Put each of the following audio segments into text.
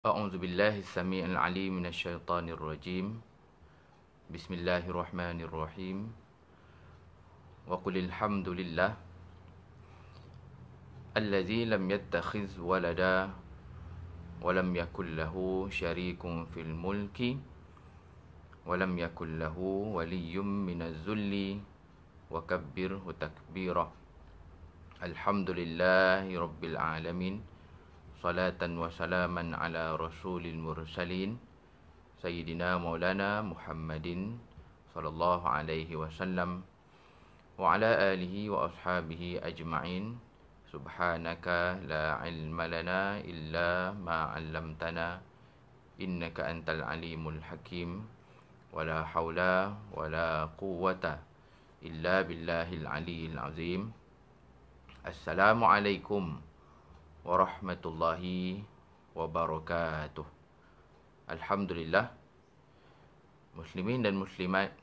أعوذ بالله السميع العليم من الشيطان الرجيم. بسم الله الرحمن الرحيم. وقل الحمد لله الذي لم يتخذ ولدا ولم يكن له شريك في الملك ولم يكن له ولي من الذل وكبره تكبيرا. الحمد لله رب العالمين. صلاة وسلاما على رسول المرسلين سيدنا مولانا محمد صلى الله عليه وسلم وعلى آله وأصحابه أجمعين. سبحانك لا علم لنا إلا ما علمتنا إنك أنت العليم الحكيم ولا حول ولا قوة إلا بالله العلي العظيم. السلام عليكم warahmatullahi wabarakatuh. Alhamdulillah, muslimin dan muslimat,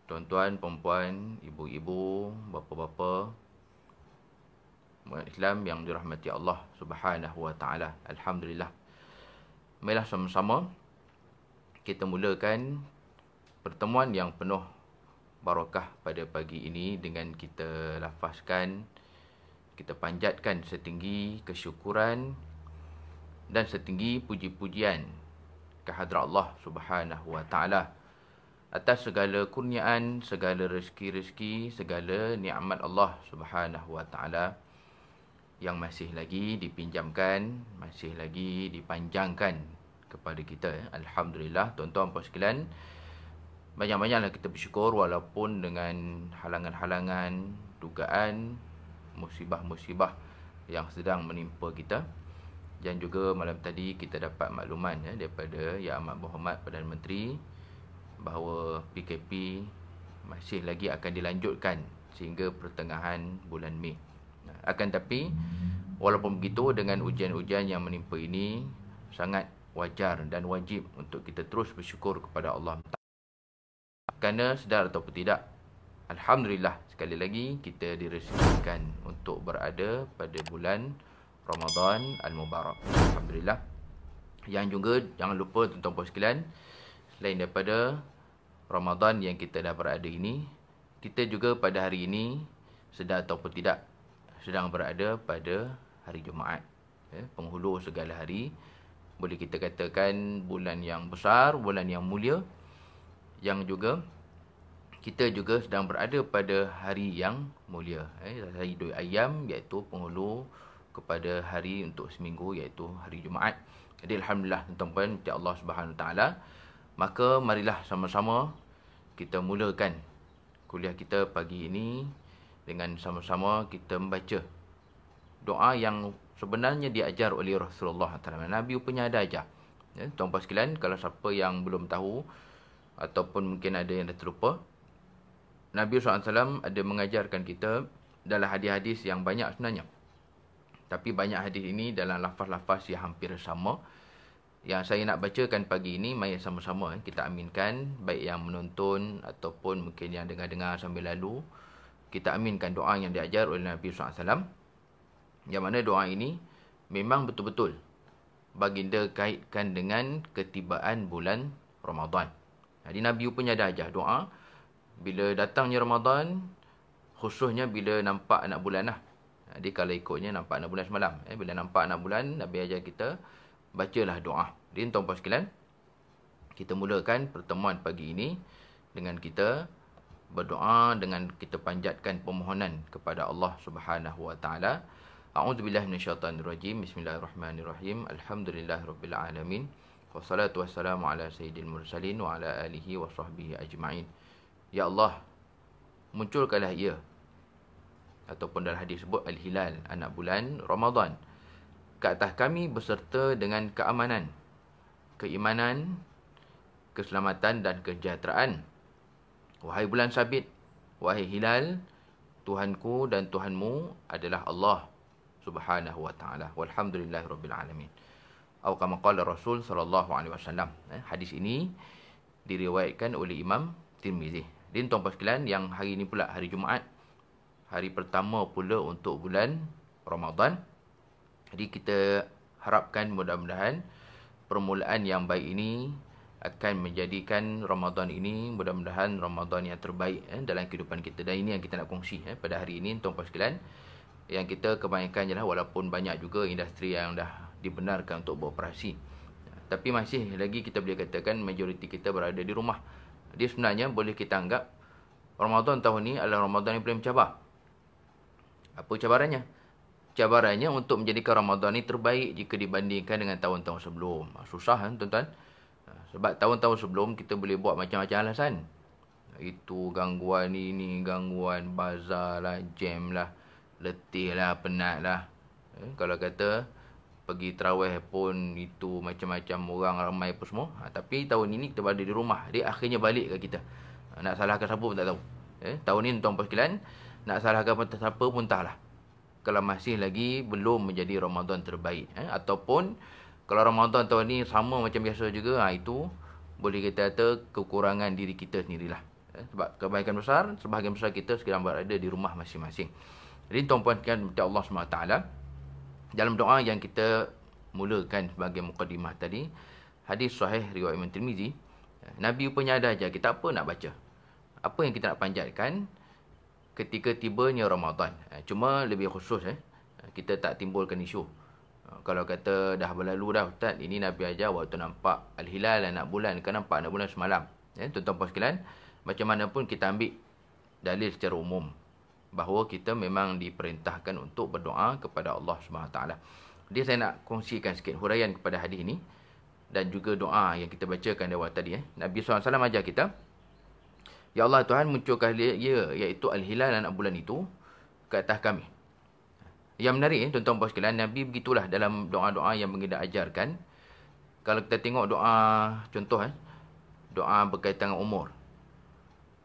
tuan-tuan, perempuan, ibu-ibu, bapa-bapa, umat Islam yang dirahmati Allah Subhanahu wa taala. Alhamdulillah. Marilah sama-sama kita mulakan pertemuan yang penuh barakah pada pagi ini dengan kita lafazkan, kita panjatkan setinggi kesyukuran dan setinggi puji-pujian kehadrat Allah Subhanahu wa taala atas segala kurniaan, segala rezeki-rezeki, segala nikmat Allah Subhanahu wa taala yang masih lagi dipinjamkan, masih lagi dipanjangkan kepada kita. Alhamdulillah, tuan-tuan puan sekalian, banyak-banyaklah kita bersyukur walaupun dengan halangan-halangan, dugaan, musibah-musibah yang sedang menimpa kita. Dan juga malam tadi kita dapat makluman daripada Yang Amat Berhormat Perdana Menteri bahawa PKP masih lagi akan dilanjutkan sehingga pertengahan bulan Mei. Akan tapi walaupun begitu, dengan ujian-ujian yang menimpa ini sangat wajar dan wajib untuk kita terus bersyukur kepada Allah. Kerana sedar ataupun tidak, alhamdulillah, sekali lagi kita direzekikan untuk berada pada bulan Ramadan Al-Mubarak. Alhamdulillah. Yang juga jangan lupa tuan-tuan puan sekalian, selain daripada Ramadan yang kita dah berada ini, kita juga pada hari ini, sedar ataupun tidak, sedang berada pada hari Jumaat, penghulu segala hari. Boleh kita katakan bulan yang besar, bulan yang mulia, yang juga kita juga sedang berada pada hari yang mulia, hari Dua Ayam, iaitu penghulu kepada hari untuk seminggu, iaitu hari Jumaat. Jadi alhamdulillah, tuan-tuan, minta Allah Subhanahu Wa Taala, maka marilah sama-sama kita mulakan kuliah kita pagi ini dengan sama-sama kita membaca doa yang sebenarnya diajar oleh Rasulullah SAW. Nabi punya ada ajar. Tuan-tuan sekalian, kalau siapa yang belum tahu ataupun mungkin ada yang dah terlupa, Nabi SAW ada mengajarkan kita dalam hadis-hadis yang banyak sebenarnya. Tapi banyak hadis ini dalam lafaz-lafaz yang hampir sama. Yang saya nak bacakan pagi ini, mari sama-sama kita aminkan, baik yang menonton ataupun mungkin yang dengar-dengar sambil lalu. Kita aminkan doa yang diajar oleh Nabi SAW. Yang mana doa ini memang betul-betul baginda kaitkan dengan ketibaan bulan Ramadan. Jadi Nabi punya ada ajar doa bila datangnya Ramadan, khususnya bila nampak anak bulan lah. Jadi kalau ikutnya nampak anak bulan semalam, bila nampak anak bulan, Nabi ajar kita bacalah doa. Jadi tuan-tuan sekalian, kita mulakan pertemuan pagi ini dengan kita berdoa, dengan kita panjatkan permohonan kepada Allah Subhanahu Wa Taala. A'udzubillahi minasyaitanirrajim. Bismillahirrahmanirrahim. Alhamdulillahirabbil alamin. Wassalatu wassalamu ala sayyidil mursalin wa ala alihi wa sahbihi ajma'in. Ya Allah, munculkanlah ia, ataupun dalam hadis sebut Al-Hilal, anak bulan Ramadan, ke atas kami beserta dengan keamanan, keimanan, keselamatan dan kesejahteraan. Wahai bulan sabit, wahai hilal, Tuhanku dan Tuhanmu adalah Allah Subhanahu wa taala. Walhamdulillahirabbil alamin. Atau kama qala Rasul sallallahu alaihi wasallam. Hadis ini diriwayatkan oleh Imam Tirmizi. Dan tuan-tuan sekalian, yang hari ini pula hari Jumaat, hari pertama pula untuk bulan Ramadan. Jadi kita harapkan mudah-mudahan permulaan yang baik ini akan menjadikan Ramadan ini mudah-mudahan Ramadan yang terbaik dalam kehidupan kita. Dan ini yang kita nak kongsi pada hari ini, tuan-puan sekalian. Yang kita kebanyakan je lah, walaupun banyak juga industri yang dah dibenarkan untuk beroperasi, tapi masih lagi kita boleh katakan majoriti kita berada di rumah. Dia sebenarnya boleh kita anggap Ramadan tahun ni adalah Ramadan yang paling mencabar. Apa cabarannya? Cabarannya untuk menjadikan Ramadan ni terbaik jika dibandingkan dengan tahun-tahun sebelum. Susah kan tuan-tuan? Sebab tahun-tahun sebelum kita boleh buat macam-macam alasan. Itu gangguan ini, gangguan bazar lah, jam lah, letih lah, penat lah. Kalau kata pergi tarawih pun itu macam-macam orang ramai apa semua. Tapi tahun ini kita berada di rumah. Dia akhirnya balik ke kita. Nak salahkan siapa pun tak tahu. Tahun ni tuan-tuan sekalian, nak salahkan siapa pun entahlah. Kalau masih lagi belum menjadi Ramadan terbaik. Ataupun kalau Ramadan tahun ni sama macam biasa juga, itu boleh kita kata kekurangan diri kita sendirilah. Sebab sebahagian besar kita sekarang berada di rumah masing-masing. Jadi tuan-puan sekalian, Allah SWT dalam doa yang kita mulakan sebagai mukadimah tadi, hadis sahih riwayat Imam Tirmizi, Nabi punya ada ajar kita apa nak baca, apa yang kita nak panjatkan ketika tibanya Ramadan. Cuma lebih khusus kita tak timbulkan isu. Kalau kata dah berlalu dah Ustaz, ini Nabi ajar waktu nampak al-hilal anak bulan, kan nampak anak bulan semalam. Tuan-tuan sekalian, macam mana pun kita ambil dalil secara umum bahawa kita memang diperintahkan untuk berdoa kepada Allah SWT. Jadi saya nak kongsikan sikit huraian kepada hadis ini dan juga doa yang kita bacakan di awal tadi. Nabi SAW ajar kita, ya Allah Tuhan, munculkan dia, iaitu al-hilal anak bulan itu ke atas kami. Yang menarik tuan-tuan sekalian, Nabi begitulah dalam doa-doa yang kita ajarkan. Kalau kita tengok doa, contoh doa berkaitan dengan umur,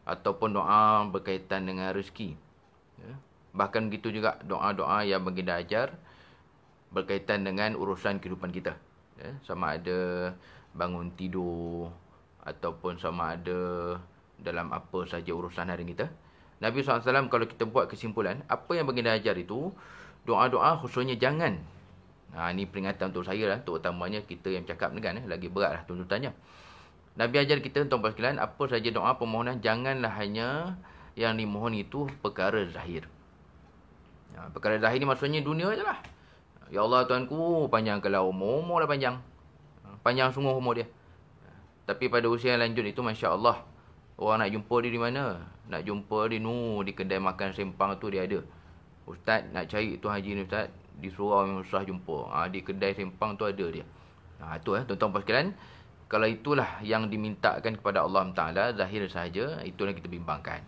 ataupun doa berkaitan dengan rezeki. Bahkan begitu juga doa-doa yang kita ajar berkaitan dengan urusan kehidupan kita. Sama ada bangun tidur, ataupun sama ada dalam apa saja urusan hari kita. Nabi SAW kalau kita buat kesimpulan, apa yang baginda ajar itu, doa-doa khususnya jangan. Ini peringatan untuk saya lah, terutamanya kita yang cakap ni kan, lagi berat lah tuntutannya. Nabi ajar kita, tuan-tuan sekalian, apa saja doa permohonan, janganlah hanya yang dimohon itu perkara zahir. Perkara zahir ni maksudnya dunia je lah. Ya Allah Tuanku, panjangkanlah umur dah panjang. Panjang sungguh umur dia. Tapi pada usia yang lanjut itu, Masya Allah, orang nak jumpa dia di mana? Nak jumpa dia di kedai makan sempang tu dia ada. Ustaz nak cari Tuan Haji ni Ustaz, di surau yang susah jumpa. Di kedai sempang tu ada dia. Itu tuan-tuan sekalian, kalau itulah yang dimintakan kepada Allah Ta'ala, zahir sahaja, itulah kita bimbangkan.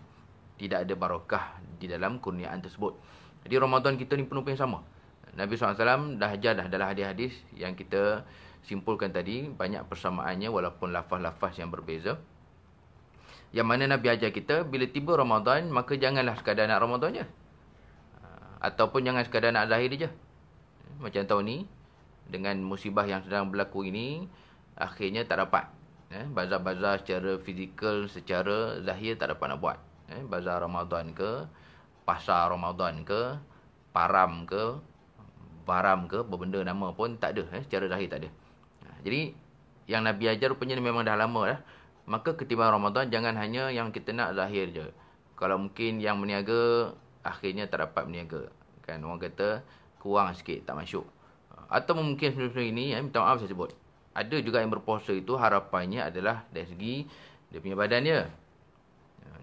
Tidak ada barakah di dalam kurniaan tersebut. Jadi Ramadan kita ni penuh yang sama. Nabi SAW dah ajar dah dalam hadis-hadis yang kita simpulkan tadi, banyak persamaannya walaupun lafaz-lafaz yang berbeza. Yang mana Nabi ajar kita, bila tiba Ramadan, maka janganlah sekadar nak Ramadan je. Ataupun jangan sekadar nak zahir je. Macam tahun ni, dengan musibah yang sedang berlaku ini, akhirnya tak dapat. Bazar-bazar secara fizikal, secara zahir tak dapat nak buat. Bazar Ramadan ke, pasar Ramadan ke, param ke, baram ke, berbenda nama pun tak ada. Secara zahir tak ada. Jadi, yang Nabi ajar rupanya memang dah lama dah. Maka ketimbang Ramadan, jangan hanya yang kita nak zahir je. Kalau mungkin yang berniaga, akhirnya tak dapat berniaga. Kan orang kata, kurang sikit, tak masuk. Atau mungkin sebelum ini, minta maaf saya sebut. Ada juga yang berpuasa itu, harapannya adalah dari segi dia punya badan dia.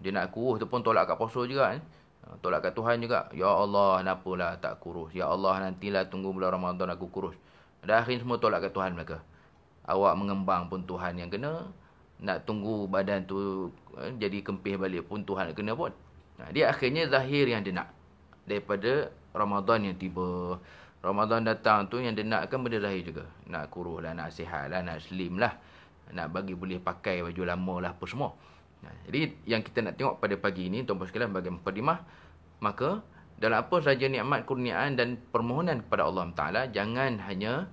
Dia nak kurus tu pun tolak kat puasa juga. Tolak kat Tuhan juga. Ya Allah, kenapalah tak kurus? Ya Allah, nantilah tunggu bulan Ramadan aku kurus. Dan akhirnya semua tolak kat Tuhan mereka. Awak mengembang pun Tuhan yang kena. Nak tunggu badan tu jadi kempih balik pun Tuhan yang kena pun. Dia akhirnya zahir yang dia nak. Daripada Ramadan yang tiba. Ramadan datang tu yang dia nak kan benda zahir juga. Nak kurus lah, nak sihat lah, nak slim lah. Nak bagi boleh pakai baju lama lah apa semua. Jadi yang kita nak tengok pada pagi ini, tuan-tuan sekalian, bagi mukadimah, maka dalam apa saja nikmat kurniaan dan permohonan kepada Allah Ta'ala, jangan hanya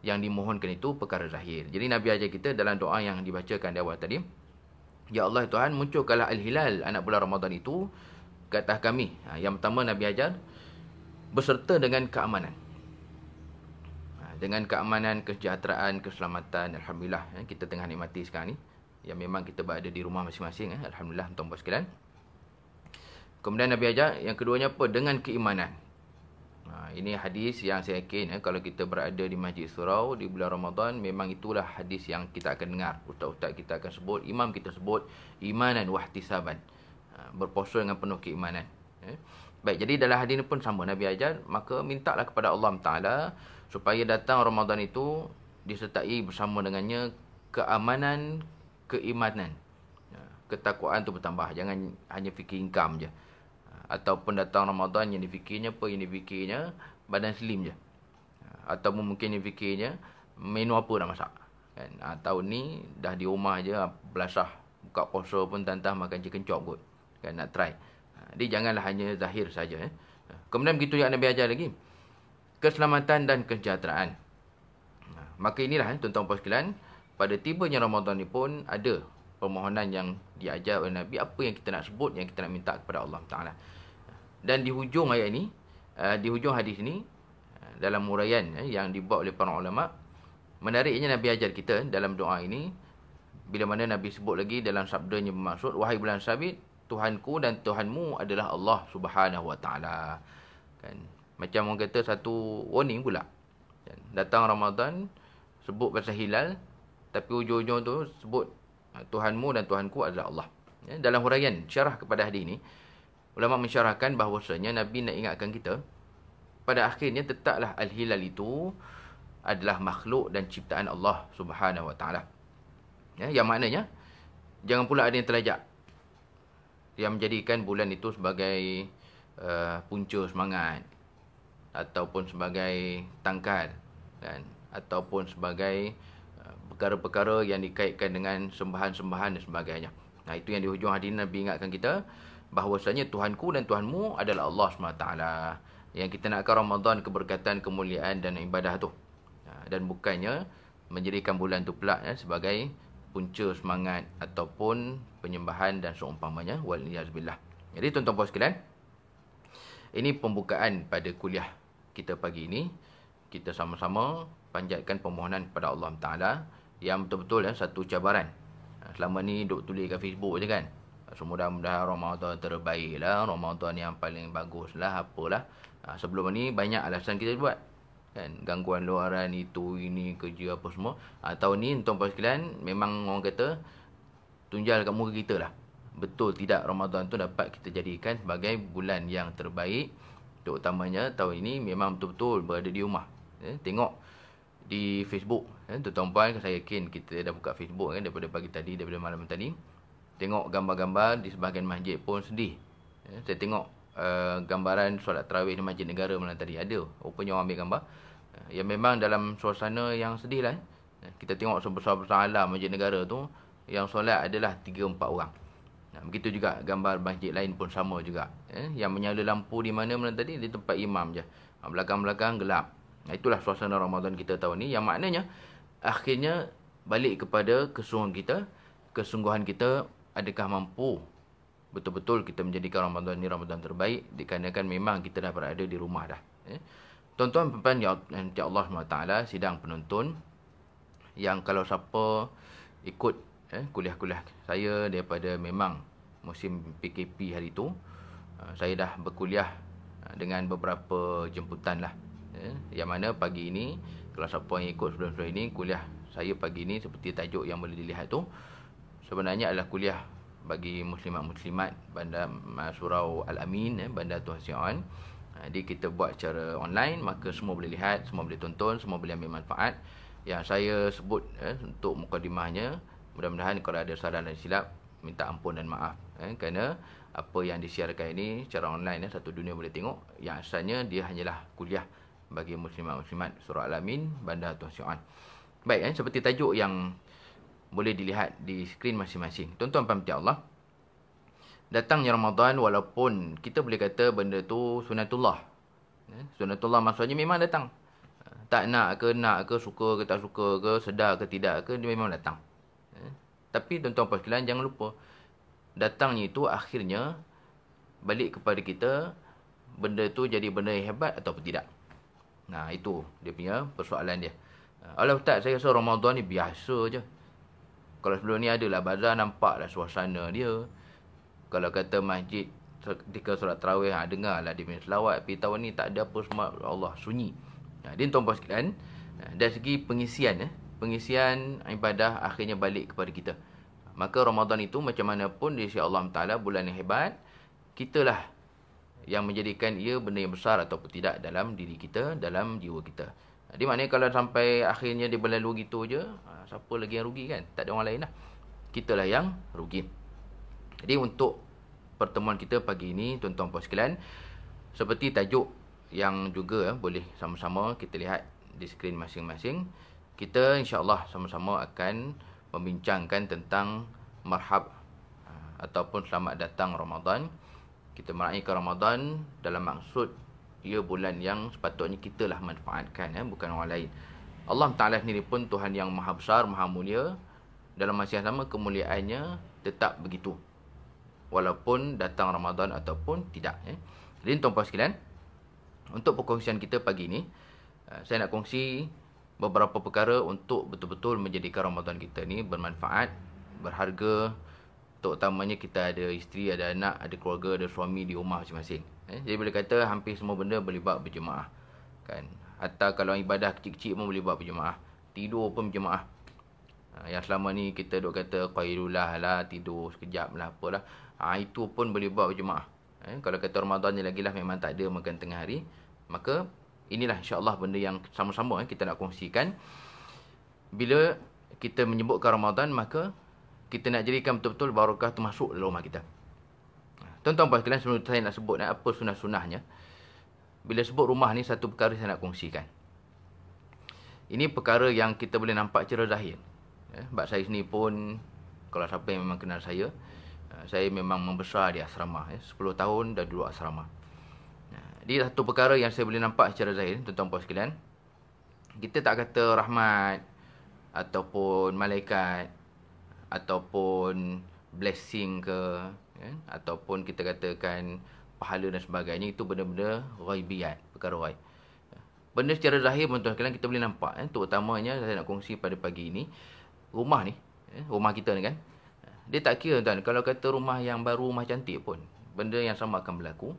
yang dimohonkan itu perkara zahir. Jadi Nabi ajar kita dalam doa yang dibacakan di awal tadi, ya Allah Tuhan, munculkanlah al-hilal anak bulan Ramadan itu ke atas kami. Yang pertama Nabi ajar, beserta dengan keamanan. dengan keamanan, kesejahteraan, keselamatan. Alhamdulillah, kita tengah nikmati sekarang ni. Yang memang kita berada di rumah masing-masing. Alhamdulillah, tuan-tuan sekalian. Kemudian Nabi ajar yang keduanya apa? Dengan keimanan. Ini hadis yang saya yakin kalau kita berada di Masjid Surau di bulan Ramadan, memang itulah hadis yang kita akan dengar. Ustaz-ustaz kita akan sebut, imam kita sebut, imanan wahtisaban. Berpuasa dengan penuh keimanan. Baik, jadi dalam hadis ini pun sama Nabi ajar, maka mintalah kepada Allah Ta'ala supaya datang Ramadan itu disertai bersama dengannya keamanan, keimanan. Ketakwaan tu bertambah, jangan hanya fikir income je. Ataupun datang Ramadan yang difikirnya apa? Yang difikirnya badan slim je. Ataupun mungkin yang fikirnya menu apa nak masak. Kan? Tahun ni dah di rumah je belasah. Buka puasa pun tantah makan chicken chop kot. Kan, nak try. Jadi janganlah hanya zahir saja. Kemudian begitu yang Nabi ajar lagi. Keselamatan dan kesejahteraan. Maka inilah tuan-tuan puan sekalian. Pada tibanya Ramadan ni pun ada permohonan yang diajar oleh Nabi. Apa yang kita nak sebut, yang kita nak minta kepada Allah Ta'ala. Dan di hujung ayat ini, di hujung hadis ini, dalam huraian yang dibuat oleh para ulama, menariknya Nabi ajar kita dalam doa ini, bila mana Nabi sebut lagi dalam sabdanya bermaksud, wahai bulan sabit, Tuhanku dan Tuhanmu adalah Allah Subhanahu Wa Ta'ala. Kan? Macam orang kata satu warning pula. Kan? Datang Ramadan, sebut pasal hilal, tapi hujung-hujung tu sebut Tuhanmu dan Tuhanku adalah Allah. Dalam huraian syarah kepada hadis ini, ulama mensyarahkan bahawasanya Nabi nak ingatkan kita, pada akhirnya tetaplah al-hilal itu adalah makhluk dan ciptaan Allah Subhanahu Wa Ta'ala. Yang maknanya, jangan pula ada yang terlajak, yang menjadikan bulan itu sebagai punca semangat, ataupun sebagai tangkal, kan? Ataupun sebagai perkara-perkara yang dikaitkan dengan sembahan-sembahan dan sebagainya. Nah, itu yang di hujung hadis Nabi ingatkan kita, bahawasanya Tuhanku dan Tuhanmu adalah Allah SWT. Yang kita nakkan Ramadan keberkatan, kemuliaan dan ibadah tu. Dan bukannya menjadikan bulan tu pula sebagai punca semangat ataupun penyembahan dan seumpamanya. Waliyazbillah. Jadi tuan-tuan puan sekalian, ini pembukaan pada kuliah kita pagi ini. Kita sama-sama panjatkan permohonan kepada Allah Ta'ala yang betul-betul satu cabaran. Selama ni duk tulis kat Facebook je kan. Mudah-mudahan Ramadan terbaik lah, Ramadan yang paling bagus lah, apalah. Sebelum ni banyak alasan kita buat. Kan? Gangguan luaran, itu, ini, kerja apa semua. Tahun ni tuan-tuan sekalian, memang orang kata tunjal kat muka kita lah. Betul tidak Ramadan tu dapat kita jadikan sebagai bulan yang terbaik. Terutamanya tahun ini memang betul-betul berada di rumah. Tengok di Facebook. Tuan-tuan, saya yakin kita dah buka Facebook daripada pagi tadi, daripada malam tadi. Tengok gambar-gambar di sebahagian masjid pun sedih. Saya tengok gambaran solat tarawih di Masjid Negara malam tadi. Ada. Rupanya orang ambil gambar. Yang memang dalam suasana yang sedih lah. Kita tengok sebesar-besar alam Masjid Negara tu, yang solat adalah 3-4 orang. Begitu juga gambar masjid lain pun sama juga. Yang menyala lampu di mana malam tadi, di tempat imam je. Belakang-belakang gelap. Itulah suasana Ramadan kita tahun ni. Yang maknanya, akhirnya balik kepada kesungguhan kita, adakah mampu betul-betul kita menjadikan Ramadan ni Ramadan terbaik, dikarenakan memang kita dah berada di rumah dah. Tuan-tuan puan yang Allah SWT, sidang penonton, yang kalau siapa ikut kuliah-kuliah saya daripada memang musim PKP hari tu, saya dah berkuliah dengan beberapa jemputan lah. Yang mana pagi ini, kalau siapa yang ikut sebelum-sebelum ini, kuliah saya pagi ini seperti tajuk yang boleh dilihat tu, sebenarnya adalah kuliah bagi muslimat-muslimat Bandar Surau Al-Amin, Bandar Tuan Sion. Jadi kita buat secara online, maka semua boleh lihat, semua boleh tonton, semua boleh ambil manfaat. Yang saya sebut untuk mukadimahnya, mudah-mudahan kalau ada salah dan silap, minta ampun dan maaf. Kerana apa yang disiarkan ini secara online, satu dunia boleh tengok. Yang asalnya dia hanyalah kuliah bagi muslimat-muslimat Surau Al-Amin, Bandar Tuan Sion. Baik, seperti tajuk yang boleh dilihat di skrin masing-masing. Tuan-tuan paham Allah, datangnya Ramadan, walaupun kita boleh kata benda tu sunatullah. Sunatullah maksudnya memang datang. Tak nak ke, suka ke tak suka ke, sedar ke tidak ke, dia memang datang. Tapi tuan-tuan puan sekalian, jangan lupa, datangnya itu akhirnya balik kepada kita, benda tu jadi benda yang hebat ataupun tidak. Nah, itu dia punya persoalan dia. Alah Ustaz, saya rasa Ramadan ni biasa je. Kalau sebelum ni adalah bazar, nampaklah suasana dia. Kalau kata masjid ketika solat tarawih, dengarlah dia punya selawat. Tapi tahun ni tak ada apa semua, Allah, sunyi. Dia tuan-puan sekalian, dari segi pengisian, pengisian ibadah akhirnya balik kepada kita. Maka Ramadan itu macam mana pun di sisi Allah Ta'ala bulan yang hebat, kitalah yang menjadikan ia benda yang besar ataupun tidak dalam diri kita, dalam jiwa kita. Jadi maknanya kalau sampai akhirnya dia berlalu gitu je, siapa lagi yang rugi kan? Tak ada orang lain lah. Kitalah yang rugi. Jadi untuk pertemuan kita pagi ini, tuan-tuan puan sekalian, seperti tajuk yang juga boleh sama-sama kita lihat di skrin masing-masing, kita insya-Allah sama-sama akan membincangkan tentang marhab ataupun selamat datang Ramadan. Kita meraihkan Ramadan dalam maksud ia bulan yang sepatutnya kita lah manfaatkan, bukan orang lain. Allah Ta'ala sendiri pun Tuhan yang maha besar, maha mulia. Dalam masa yang sama kemuliaannya tetap begitu, walaupun datang Ramadan ataupun tidak. Jadi tuan-puan sekalian, untuk perkongsian kita pagi ini, saya nak kongsi beberapa perkara untuk betul-betul menjadikan Ramadan kita ni bermanfaat, berharga. Terutamanya kita ada isteri, ada anak, ada keluarga, ada suami di rumah masing-masing. Jadi boleh kata hampir semua benda boleh buat berjemaah. Kan? Hatta kalau ibadah kecil-kecil pun boleh buat berjemaah. Tidur pun berjemaah. Yang selama ni kita duk kata qailulah lah, tidur sekejap lah, apalah. Itu pun boleh buat berjemaah. Kalau kata Ramadan ni lagi lah memang tak ada makan tengah hari. Maka inilah insya-Allah benda yang sama-sama kita nak kongsikan. Bila kita menyebutkan Ramadan, maka kita nak jadikan betul-betul barakah tu masuk dalam rumah kita. Tuan-tuan puan sekalian, sebelum saya nak sebut apa sunnah-sunnahnya, bila sebut rumah ni, satu perkara saya nak kongsikan. Ini perkara yang kita boleh nampak secara zahir. Sebab saya sendiri pun, kalau siapa yang memang kenal saya memang membesar di asrama. 10 tahun dah duduk asrama. Jadi satu perkara yang saya boleh nampak secara zahir, tuan-tuan puan sekalian, kita tak kata rahmat ataupun malaikat ataupun blessing ke, ataupun kita katakan pahala dan sebagainya, itu benda-benda ghaibiyat, perkara ghaib. Benda secara zahir tuan-tuan sekalian kita boleh nampak, terutamanya saya nak kongsi pada pagi ini, rumah ni, rumah kita ni kan, dia tak kira tuan, kalau kata rumah yang baru, rumah cantik pun, benda yang sama akan berlaku.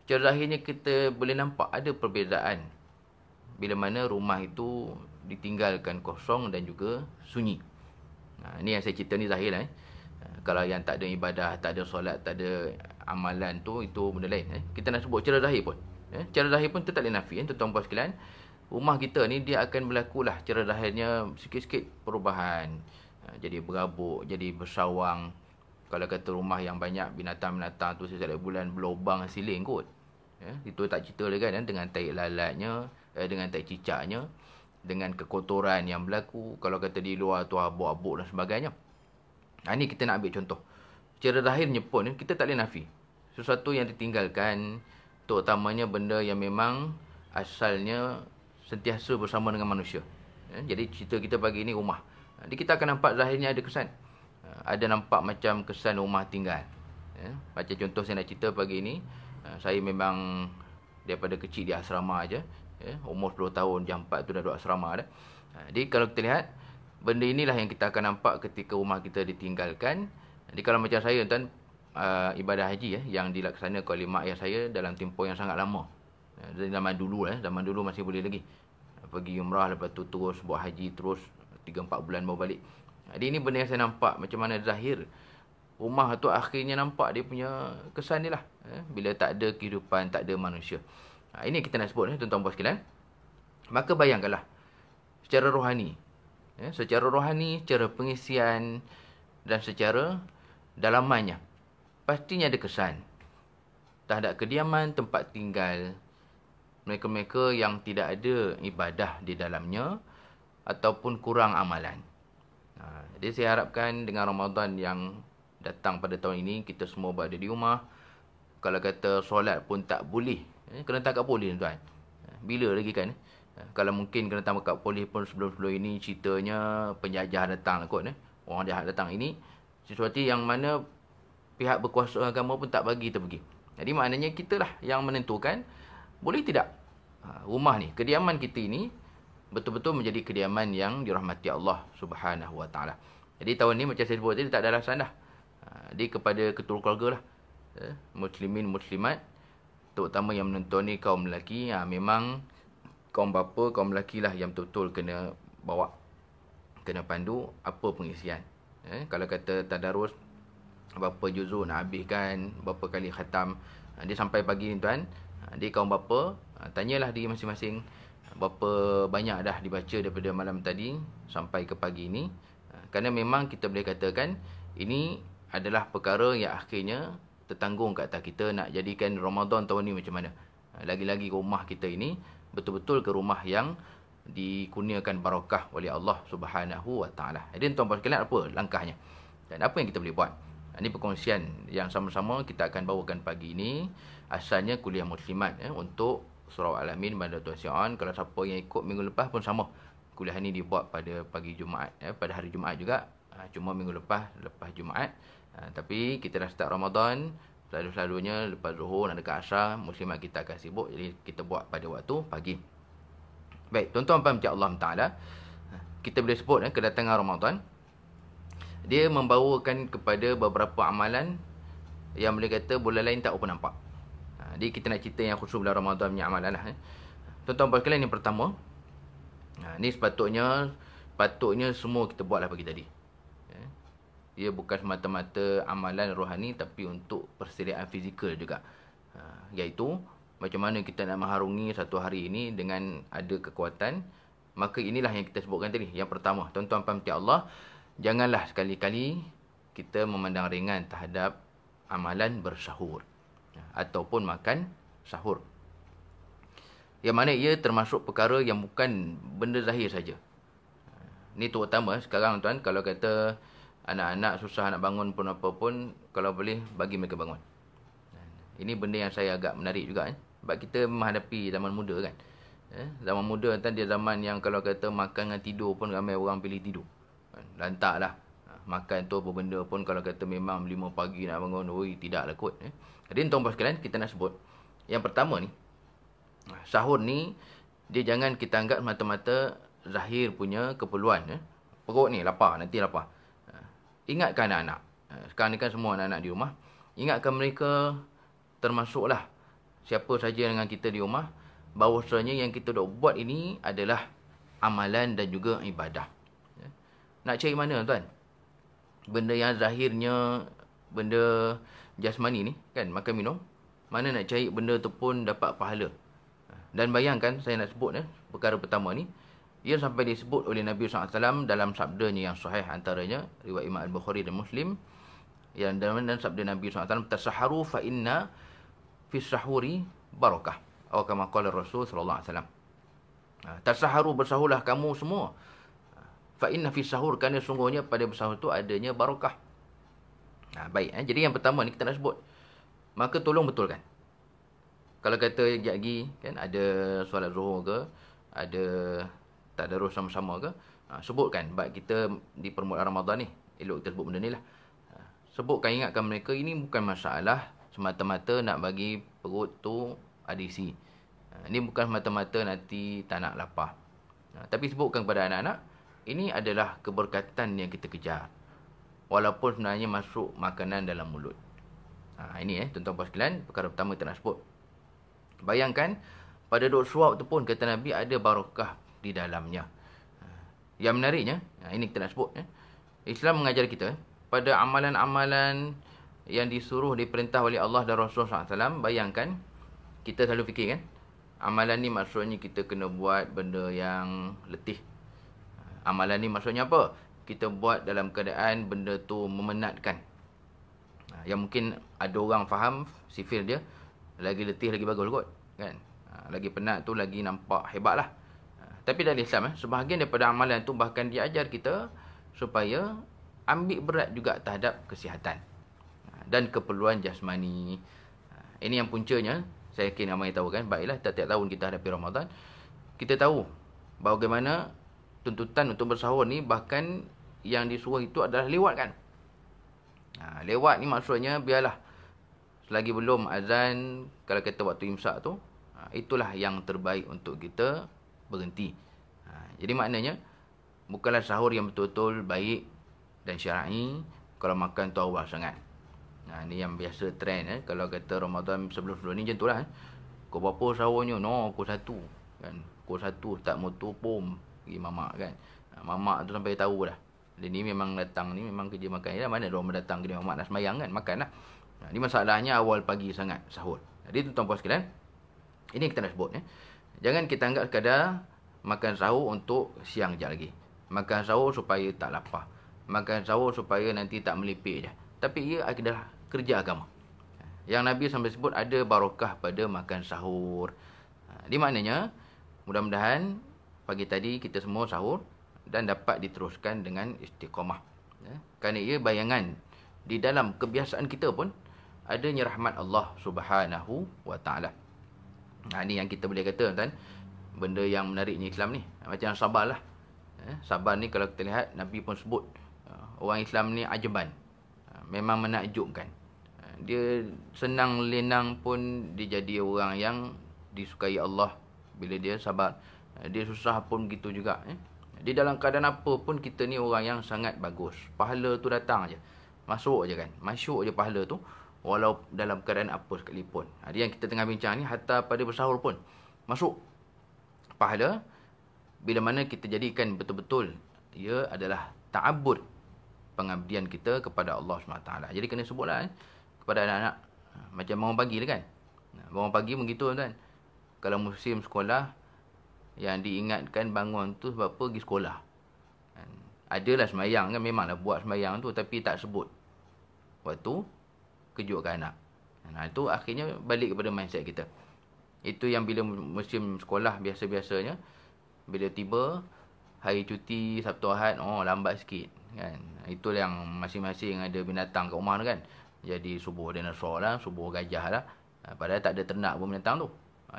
Secara zahirnya kita boleh nampak ada perbezaan bila mana rumah itu ditinggalkan kosong dan juga sunyi. Ini yang saya cerita ni zahir lah. Kalau yang tak ada ibadah, tak ada solat, tak ada amalan tu, itu benda lain. Kita nak sebut secara zahir pun. Secara zahir pun kita tak boleh nafi. Tuan-tuan puan sekalian, rumah kita ni dia akan berlakulah secara zahirnya sikit-sikit perubahan. Jadi berabuk, jadi bersawang. Kalau kata rumah yang banyak binatang-binatang tu setiap bulan berlubang siling kot. Itu tak cerita lagi kan, dengan tai lalatnya, dengan tai cicaknya, dengan kekotoran yang berlaku. Kalau kata di luar tu abuk-abuk dan sebagainya. Ini kita nak ambil contoh. Secara zahirnya pun kita tak boleh nafi. Sesuatu yang ditinggalkan, terutamanya benda yang memang asalnya sentiasa bersama dengan manusia. Jadi cerita kita pagi ini rumah. Jadi kita akan nampak zahirnya ada kesan. Ada nampak macam kesan rumah tinggal. Macam contoh saya nak cerita pagi ini. Saya memang daripada kecil di asrama aja. Umur 10 tahun, jam 4 tu dah duduk asrama dah. Jadi kalau kita lihat, benda inilah yang kita akan nampak ketika rumah kita ditinggalkan. Jadi kalau macam saya tuan, ibadah haji yang dilaksanakan oleh mak ayah saya dalam tempoh yang sangat lama. Zaman dulu masih boleh lagi. Pergi umrah, lepas tu terus buat haji, terus 3-4 bulan baru balik. Jadi ini benda yang saya nampak macam mana zahir rumah tu akhirnya nampak dia punya kesan ni lah. Bila tak ada kehidupan, tak ada manusia. Ini kita nak sebut tuan-tuan puan sekalian. Maka bayangkanlah secara rohani, secara pengisian dan secara dalamannya, pastinya ada kesan terhadap kediaman, tempat tinggal mereka-mereka yang tidak ada ibadah di dalamnya ataupun kurang amalan. Jadi saya harapkan dengan Ramadan yang datang pada tahun ini, kita semua berada di rumah. Kalau kata solat pun tak boleh, kena tangkap polis tuan. Bila lagi kan? Kalau mungkin kena tangkap polis pun sebelum-sebelum ini ceritanya penjajah datang kot. Orang jahat datang. Ini sesuatu yang mana pihak berkuasa agama pun tak bagi kita pergi. Jadi maknanya kita lah yang menentukan boleh tidak Rumah ni, kediaman kita ini betul-betul menjadi kediaman yang dirahmati Allah Subhanahu Wa Taala. Jadi tahun ni macam saya sebut tadi, tak ada alasan dah. Jadi kepada ketua keluarga lah, muslimin muslimat, terutama yang menonton ni kaum lelaki, memang kaum bapa, kaum lelaki lah yang betul-betul kena bawa, kena pandu apa pengisian. Kalau kata tadarus, berapa juzuk nak habiskan, berapa kali khatam. Dia sampai pagi ni tuan, dia kaum bapa, tanyalah diri masing-masing, berapa banyak dah dibaca daripada malam tadi sampai ke pagi ni. Kerana memang kita boleh katakan ini adalah perkara yang akhirnya tertanggung kat atas kita nak jadikan Ramadan tahun ni macam mana. Lagi-lagi rumah kita ini betul-betul ke rumah yang dikurniakan barakah oleh Allah Subhanahu Wa Taala. Jadi tuan-tuan sekalian, apa langkahnya dan apa yang kita boleh buat? Ini perkongsian yang sama-sama kita akan bawakan pagi ini. Asalnya kuliah muslimat untuk surau Al-Amin Bandar Tuan Sion. Kalau siapa yang ikut minggu lepas pun sama. Kuliah ini dibuat pada pagi Jumaat, pada hari Jumaat juga. Cuma minggu lepas Jumaat. Tapi kita dah start Ramadan, selalunya lepas Zuhur nak dekat Asar, muslimat kita akan sibuk. Jadi kita buat pada waktu pagi. Baik, tuan-tuan dan Allah Ta'ala, kita boleh sebut kedatangan Ramadan, dia membawakan kepada beberapa amalan yang boleh kata bulan lain tak apa nampak. Jadi kita nak cerita yang khusus bulan Ramadan punya amalan lah. Tuan-tuan sekalian, yang pertama, ni sepatutnya semua kita buatlah pagi tadi. Dia bukan semata-mata amalan rohani, tapi untuk persediaan fizikal juga. Iaitu macam mana kita nak mengharungi satu hari ini dengan ada kekuatan. Maka inilah yang kita sebutkan tadi. Yang pertama, tuan-tuan pahami Allah, janganlah sekali-kali kita memandang ringan terhadap amalan bersahur ataupun makan sahur. Yang mana ia termasuk perkara yang bukan benda zahir saja. Ini terutama sekarang tuan, kalau kata anak-anak susah nak bangun pun apa pun, kalau boleh bagi mereka bangun. Ini benda yang saya agak menarik juga. Sebab kita menghadapi zaman muda kan. Zaman muda kan dia zaman yang kalau kata makan dengan tidur pun ramai orang pilih tidur. Lantak lah. Makan tu apa benda pun kalau kata memang 5 pagi nak bangun, tidaklah kot. Jadi tuan-tuan sekalian, kita nak sebut. Yang pertama ni, sahur ni, dia jangan kita anggap mata-mata zahir punya keperluan. Perut ni lapar, nanti lapar. Ingatkan anak-anak. Sekarang ni kan semua anak-anak di rumah. Ingatkan mereka, termasuklah siapa saja dengan kita di rumah, bahawasanya yang kita dok buat ini adalah amalan dan juga ibadah. Nak cari mana tuan? Benda yang zahirnya, benda jasmani ni kan, makan minum. Mana nak cari benda tu pun dapat pahala. Dan bayangkan, saya nak sebut perkara pertama ni, ia sampai disebut oleh Nabi SAW dalam sabdanya yang sahih, antaranya riwayat Imam Al-Bukhari dan Muslim, yang dalam sabda Nabi SAW, tasaharu fa inna fi sahuri barakah, atau kama qala Rasul sallallahu alaihi wasallam. Tasaharu, bersahurlah kamu semua. Fa inna fi sahur, kerana sungguhnya pada bersahur tu adanya barakah. Baik, jadi yang pertama ni kita nak sebut. Maka tolong betulkan. Kalau kata sekejap lagi kan ada solat Zuhur ke, ada tadarus sama-sama ke, sebutkan. Sebab kita di permulaan Ramadan ni, elok kita sebut benda ni lah. Sebutkan, ingatkan mereka, ini bukan masalah semata-mata nak bagi perut tu ada isi. Ini bukan semata-mata nanti tak nak lapar. Tapi sebutkan kepada anak-anak, ini adalah keberkatan yang kita kejar. Walaupun sebenarnya masuk makanan dalam mulut. Ini tuan-tuan sekalian, perkara pertama kita nak sebut. Bayangkan, pada duk suap tu pun kata Nabi ada barakah di dalamnya. Yang menariknya, ini kita nak sebut. Islam mengajar kita, pada amalan-amalan yang disuruh, diperintah oleh Allah dan Rasul SAW, bayangkan, kita selalu fikir kan, amalan ni maksudnya kita kena buat benda yang letih. Amalan ni maksudnya apa? Kita buat dalam keadaan benda tu memenatkan. Yang mungkin ada orang faham, sifir dia, lagi letih lagi bagus kot. Kan? Lagi penat tu lagi nampak hebat lah. Tapi dalam Islam, sebahagian daripada amalan tu bahkan diajar kita supaya ambil berat juga terhadap kesihatan dan keperluan jasmani. Ini yang puncanya, saya yakin ramai tahu kan. Baiklah, setiap tahun kita hadapi Ramadan, kita tahu bagaimana tuntutan untuk bersahur ni, bahkan yang disuruh itu adalah lewatkan. Lewat ni maksudnya biarlah selagi belum azan, kalau kata waktu imsak tu, itulah yang terbaik untuk kita berhenti. Jadi maknanya bukanlah sahur yang betul-betul baik dan syar'i kalau makan tu awal sangat. Ni yang biasa trend kalau kata Ramadan sebelum-sebelum ni macam tu lah. Pukul berapa sahurnya? No, pukul 1 kan. Pukul 1 tak motor pom pergi mamak kan. Mamak tu sampai tahu dah. Dia ni memang datang ni memang kerja makan. Ya, mana dia orang datang kerja mamak nak semayang kan, makan lah. Ni masalahnya awal pagi sangat sahur. Jadi tuan-tuan puan sekalian, ini kita nak sebut jangan kita anggap sekadar makan sahur untuk siang sekejap lagi. Makan sahur supaya tak lapar. Makan sahur supaya nanti tak melipik je. Tapi ia adalah kerja agama. Yang Nabi sampai sebut ada barakah pada makan sahur. Di maknanya, mudah-mudahan pagi tadi kita semua sahur dan dapat diteruskan dengan istiqamah. Kerana ia bayangan di dalam kebiasaan kita pun adanya rahmat Allah Subhanahu wa taala. Ni yang kita boleh kata tuan, benda yang menariknya Islam ni. Macam sabar lah. Sabar ni kalau kita lihat Nabi pun sebut orang Islam ni ajaban. Memang menakjubkan. Dia senang lenang pun dia jadi orang yang disukai Allah bila dia sabar. Dia susah pun gitu juga. Di dalam keadaan apa pun kita ni orang yang sangat bagus. Pahala tu datang je. Masuk je kan. Masuk je pahala tu. Walau dalam keadaan apa sekalipun. Yang kita tengah bincang ni hatta pada bersahur pun. Masuk pahala. Bila mana kita jadikan betul-betul. Ia adalah ta'abud. Pengabdian kita kepada Allah SWT. Jadi kena sebutlah kepada anak-anak. Macam bangun pagi lah kan. Bangun pagi begitu kan. Kalau musim sekolah. Yang diingatkan bangun tu sebab apa pergi sekolah. Adalah semayang kan. Memanglah buat semayang tu. Tapi tak sebut. Waktu kejutkan anak. Itu akhirnya balik kepada mindset kita. Itu yang bila musim sekolah biasa-biasanya. Bila tiba hari cuti Sabtu Ahad. Lambat sikit. Kan? Itu yang masing-masing ada binatang kat rumah tu kan. Jadi subuh dinosaur lah. Subuh gajah lah. Padahal tak ada ternak pun binatang tu.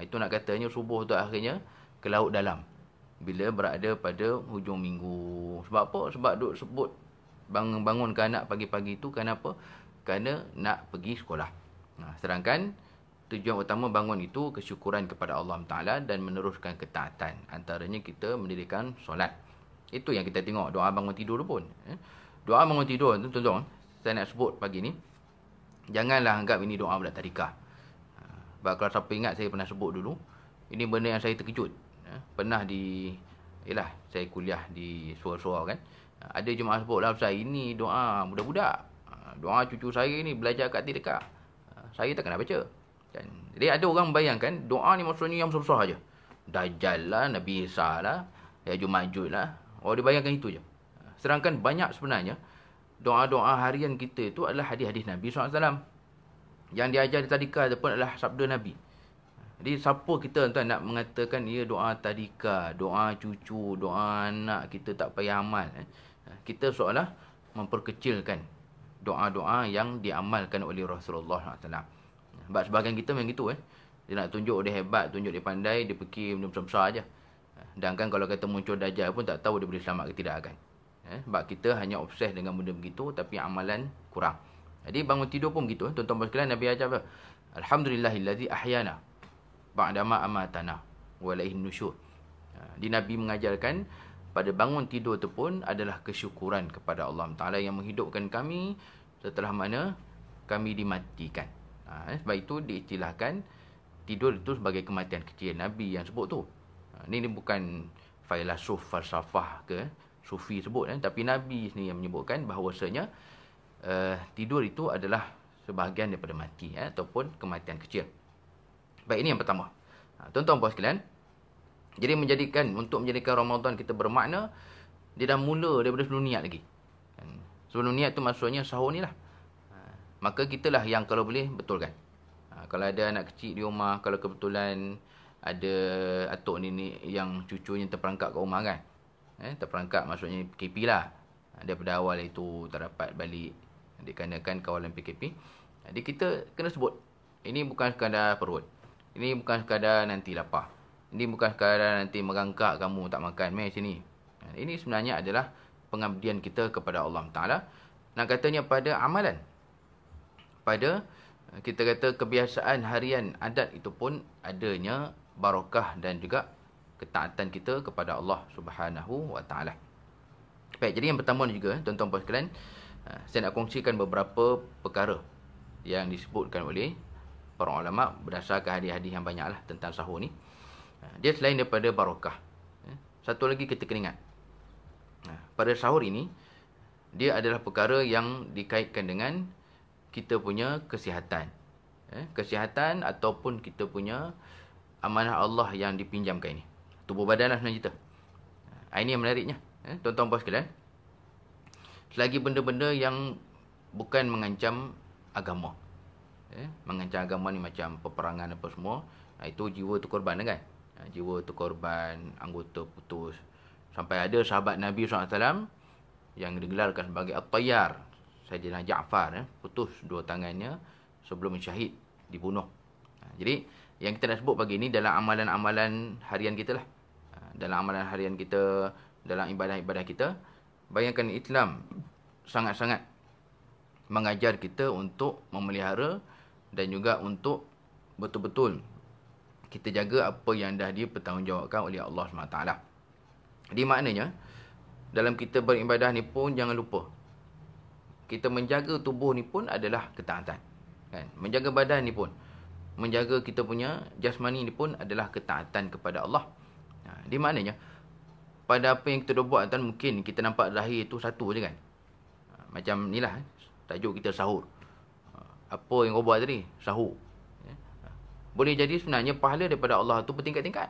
Itu nak katanya subuh tu akhirnya ke laut dalam. Bila berada pada hujung minggu. Sebab apa? Sebab duk sebut bangunkan anak pagi-pagi tu. Kenapa? Kerana nak pergi sekolah. Sedangkan tujuan utama bangun itu kesyukuran kepada Allah Ta'ala dan meneruskan ketaatan. Antaranya kita mendirikan solat. Itu yang kita tengok doa bangun tidur pun. Doa bangun tidur tu tuan-tuan, saya nak sebut pagi ni. Janganlah anggap ini doa budak tadika. Sebab kalau siapa ingat saya pernah sebut dulu. Ini benda yang saya terkejut. Pernah saya kuliah di Suara-Suara kan. Ada jemaah sebut lah, Ustaz, ini doa budak-budak. Doa cucu saya ni belajar kat dekat. Saya tak kena baca. Kan? Jadi ada orang bayangkan doa ni maksudnya yang besar-besar aja. Dajjal lah, Nabi Isa lah, Ya'juj Ma'juj lah. Dia bayangkan itu je. Sedangkan banyak sebenarnya doa-doa harian kita itu adalah hadis-hadis Nabi SAW. Yang diajar di tadika itu pun adalah sabda Nabi. Jadi siapa kita tuan nak mengatakan ia doa tadika, doa cucu, doa anak kita tak payah amal. Kita seolah memperkecilkan doa-doa yang diamalkan oleh Rasulullah SAW. Sebab sebahagian kita memang gitu. Dia nak tunjuk dia hebat, tunjuk dia pandai, dia fikir benda besar-besar aja. Sedangkan kalau kata muncul Dajjal pun tak tahu dia boleh selamat ke tidak kan. Sebab kita hanya obses dengan benda begitu tapi amalan kurang. Jadi bangun tidur pun begitu. Tuan-tuan sekalian, Nabi ajar apa? Alhamdulillahillazi ahyana ba'dama amatana wa ilaihin nusyur. Di Nabi mengajarkan pada bangun tidur tu pun adalah kesyukuran kepada Allah Ta'ala yang menghidupkan kami setelah mana kami dimatikan. Sebab itu diistilahkan tidur itu sebagai kematian kecil. Nabi yang sebut tu. Ini bukan filsuf, falsafah ke sufi sebut. Tapi Nabi sendiri yang menyebutkan bahawasanya tidur itu adalah sebahagian daripada mati ataupun kematian kecil. Baik, ini yang pertama. Tuan-tuan puan sekalian, jadi untuk menjadikan Ramadan kita bermakna, dia dah mula daripada sebelum niat lagi. Sebelum niat tu maksudnya sahur ni lah. Maka kita lah yang kalau boleh betulkan. Kalau ada anak kecil di rumah, kalau kebetulan ada atuk nenek yang cucunya terperangkap kat rumah kan. Terperangkap maksudnya PKP lah. Daripada awal itu tak dapat balik dikarenakan kawalan PKP. Jadi kita kena sebut. Ini bukan sekadar perut. Ini bukan sekadar nanti lapar. Ini bukan sekadar nanti merangkak kamu tak makan. Mari sini. Ini sebenarnya adalah pengabdian kita kepada Allah Ta'ala. Nak katanya pada amalan. Pada kita kata kebiasaan harian adat itu pun adanya barakah dan juga ketaatan kita kepada Allah Subhanahu wa taala. Baik, jadi yang pertama juga tuan-tuan puan sekalian, saya nak kongsikan beberapa perkara yang disebutkan oleh para ulama berdasarkan hadis-hadis yang banyaklah tentang sahur ni. Dia selain daripada barakah, satu lagi kita kena ingat, pada sahur ini dia adalah perkara yang dikaitkan dengan kita punya kesihatan. Kesihatan ataupun kita punya amanah Allah yang dipinjamkan ini. Tubuh badan lah sebenarnya kita. Ini yang menariknya. Tuan-tuan puan sekalian, selagi benda-benda yang bukan mengancam agama. Mengancam agama ni macam peperangan apa semua, itu jiwa tu korban kan. Jiwa tu korban, anggota putus. Sampai ada sahabat Nabi SAW yang digelarkan sebagai At-Tayyar, Sayyidina Ja'far, putus dua tangannya sebelum syahid, dibunuh. Jadi yang kita nak sebut pagi ni dalam amalan-amalan harian kita lah. Dalam amalan harian kita, dalam ibadah-ibadah kita, bayangkan Islam sangat-sangat mengajar kita untuk memelihara dan juga untuk betul-betul kita jaga apa yang dah dipertanggungjawabkan oleh Allah SWT. Jadi maknanya dalam kita beribadah ni pun jangan lupa, kita menjaga tubuh ni pun adalah ketaatan. Kan? Menjaga badan ni pun, menjaga kita punya jasmani ni pun adalah ketaatan kepada Allah. Di maknanya pada apa yang kita dah buat kan, mungkin kita nampak zahir tu satu je kan. Macam ni lah tajuk kita sahur. Apa yang kau buat tadi? Sahur. Boleh jadi sebenarnya pahala daripada Allah tu bertingkat-tingkat.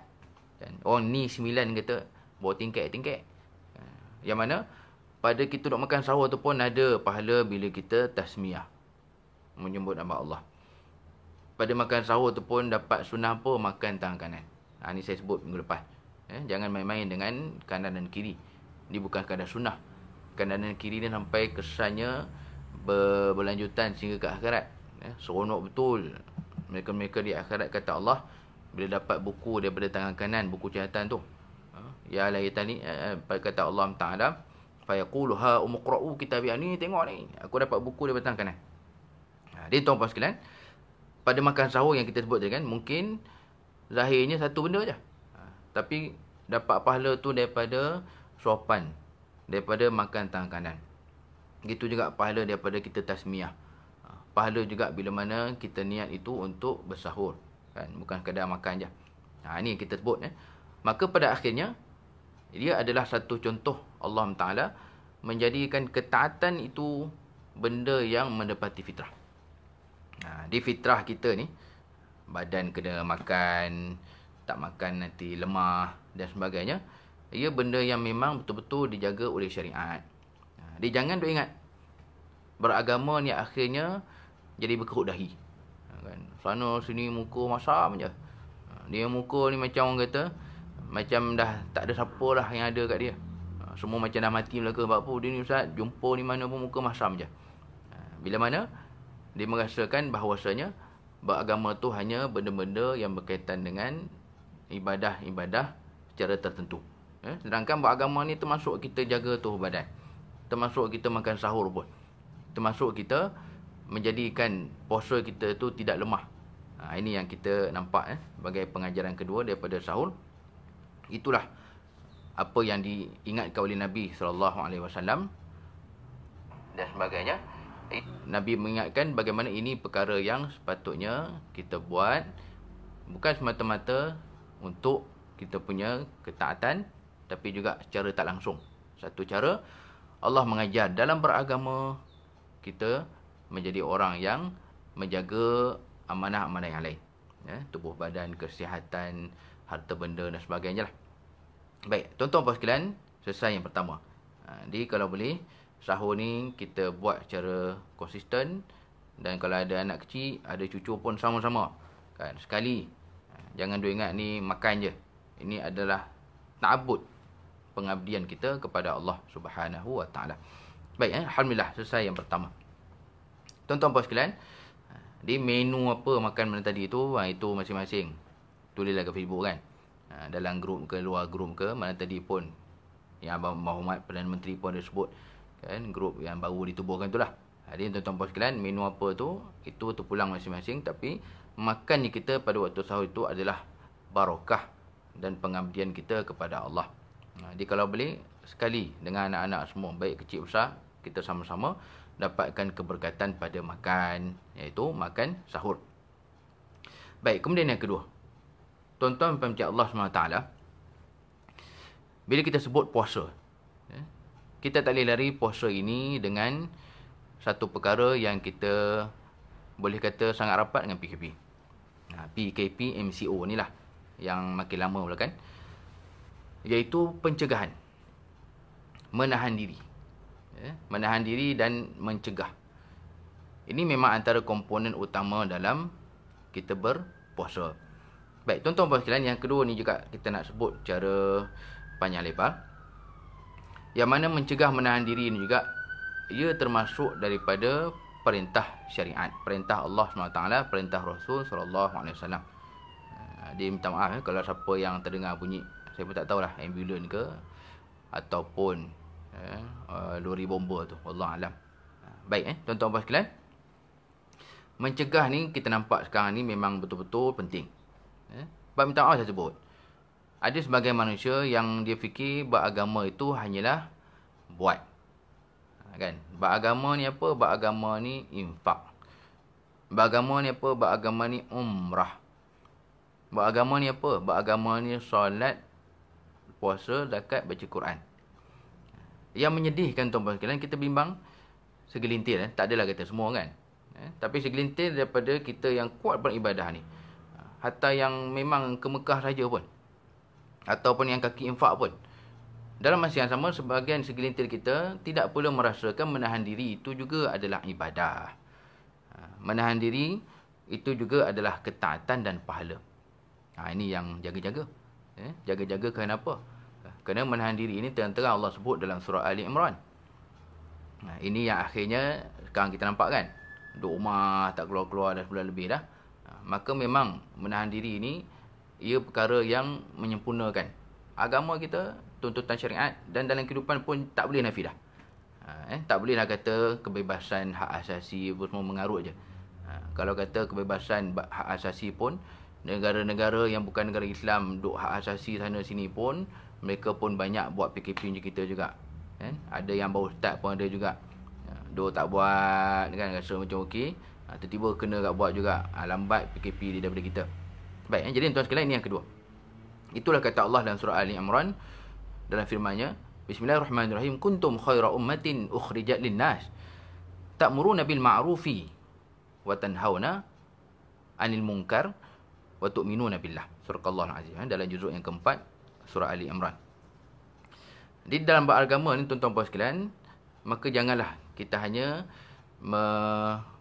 Orang ni 9 kata bawa tingkat-tingkat. Yang mana pada kita nak makan sahur tu pun ada pahala bila kita tasmiyah, menyebut nama Allah. Pada makan sahur tu pun dapat sunnah apa? Makan tangan kanan. Ni saya sebut minggu lepas. Jangan main-main dengan kanan dan kiri. Ini bukan sekadar sunnah. Kanan dan kiri ni sampai kesannya berlanjutan sehingga ke akhirat. Seronok betul. Mereka-mereka di akhirat kata Allah, bila dapat buku daripada tangan kanan, buku catatan tu, ya laytani, kata Allah Ta'ala, fayaqulu ha umqra'u kitabi, ni tengok ni, aku dapat buku daripada tangan kanan. Dia tuan-tuan sekalian, pada makan sahur yang kita sebut tadi kan, mungkin zahirnya satu benda je, tapi dapat pahala tu daripada suapan, daripada makan tangan kanan. Begitu juga pahala daripada kita tasmiyah. Pahala juga bila mana kita niat itu untuk bersahur, kan, bukan sekadar makan je. Ini yang kita sebut. Maka pada akhirnya dia adalah satu contoh Allah Ta'ala menjadikan ketaatan itu benda yang mendapati fitrah. Di fitrah kita ni, badan kena makan, tak makan nanti lemah dan sebagainya. Ia benda yang memang betul-betul dijaga oleh syariat. Dia jangan duk ingat beragama ni akhirnya jadi berkerut dahi. Kan? Sana sini muka masam je. Dia muka ni macam orang kata, macam dah tak ada siapa lah yang ada kat dia. Semua macam dah mati belaka. Sebab apa? Dia ni ustaz, jumpa ni mana pun muka masam je. Bila mana dia merasakan bahawasanya beragama tu hanya benda-benda yang berkaitan dengan ibadah-ibadah secara tertentu. Sedangkan beragama ni termasuk kita jaga tubuh badan, termasuk kita makan sahur pun, termasuk kita menjadikan puasa kita tu tidak lemah. Ini yang kita nampak sebagai pengajaran kedua daripada sahur. Itulah apa yang diingatkan oleh Nabi SAW dan sebagainya. Nabi mengingatkan bagaimana ini perkara yang sepatutnya kita buat, bukan semata-mata untuk kita punya ketaatan, tapi juga secara tak langsung. Satu cara Allah mengajar dalam beragama kita menjadi orang yang menjaga amanah-amanah yang lain, tubuh badan, kesihatan, harta benda dan sebagainya lah. Baik, tuan-tuan puan sekalian, selesai yang pertama. Jadi kalau boleh sahur ni kita buat secara konsisten, dan kalau ada anak kecil, ada cucu pun sama-sama, kan, sekali. Jangan duk ingat ni makan je. Ini adalah ta'abbud, pengabdian kita kepada Allah Subhanahu wa taala. Baik, alhamdulillah selesai yang pertama. Tuan-tuan puan sekalian, di menu apa makan mana tadi itu, itu masing-masing tulislah ke Facebook kan. Dalam grup ke luar grup ke mana tadi pun, yang Abang Muhammad Perdana Menteri pun ada sebut kan, grup yang baru ditubuhkan itulah. Jadi tuan-tuan puan sekalian, minum apa tu, itu terpulang masing-masing. Tapi makan kita pada waktu sahur itu adalah barakah dan pengabdian kita kepada Allah. Jadi kalau boleh, sekali dengan anak-anak semua, baik kecil besar, kita sama-sama dapatkan keberkatan pada makan, iaitu makan sahur. Baik, kemudian yang kedua. Tuan-tuan dan puan Allah SWT, bila kita sebut puasa, kita tak boleh lari puasa ini dengan satu perkara yang kita boleh kata sangat rapat dengan PKP. PKP MCO ni lah yang makin lama pula kan. Iaitu pencegahan. Menahan diri. Menahan diri dan mencegah. Ini memang antara komponen utama dalam kita berpuasa. Baik, tuan-tuan dan sekalian, yang kedua ni juga kita nak sebut secara panjang lebar. Yang mana mencegah menahan diri ni juga, ia termasuk daripada perintah syariat, perintah Allah SWT, perintah Rasul SAW. Dia minta maaf kalau siapa yang terdengar bunyi, saya pun tak tahulah, ambulans ke ataupun lori bomba tu, wallahu alam. Baik, tuan-tuan dan sekalian, mencegah ni kita nampak sekarang ni memang betul-betul penting. Sebab minta maaf saya sebut, ada sebagian manusia yang dia fikir beragama itu hanyalah buat. Kan? Beragama ni apa? Beragama ni infak. Beragama ni apa? Beragama ni umrah. Beragama ni apa? Beragama ni solat, puasa, zakat, baca Quran. Yang menyedihkan tuan-tuan sekalian, kita bimbang segelintir. Tak adalah kata semua kan. Tapi segelintir daripada kita yang kuat beribadah ni. Hatta yang memang ke Mekah saja pun, ataupun yang kaki infak pun, dalam masa yang sama, sebahagian segelintir kita tidak pula merasakan menahan diri itu juga adalah ibadah. Menahan diri itu juga adalah ketaatan dan pahala. Ini yang jaga-jaga. Jaga-jaga kenapa? Kerana menahan diri ini terang-terang Allah sebut dalam surah Ali Imran. Ini yang akhirnya sekarang kita nampak kan. Duduk rumah, tak keluar-keluar dah sebulan lebih dah. Maka memang menahan diri ini, ia perkara yang menyempurnakan agama kita, tuntutan syariat, dan dalam kehidupan pun tak boleh nafi dah. Tak boleh nak kata kebebasan hak asasi semua mengarut je. Kalau kata kebebasan hak asasi pun, negara-negara yang bukan negara Islam duk hak asasi sana sini pun, mereka pun banyak buat PKP macam kita juga. Ada yang baru start pun ada juga. Duk tak buat kan, rasa macam okey, tiba-tiba kena kat buat juga. Lambat PKP dia daripada kita. Baik, jadi tuan sekalian, ini yang kedua. Itulah kata Allah dalam surah Ali Imran dalam firman-Nya, Bismillahirrahmanirrahim, kuntum khaira ummatin ukhrijat linnas ta'muruna bil ma'rufi wa tanhauna 'anil munkar wa tu'minuna billah. Surah Al-Azim, dalam juzuk yang keempat surah Ali Imran. Di dalam beragama ni tuan-tuan puan sekalian, maka janganlah kita hanya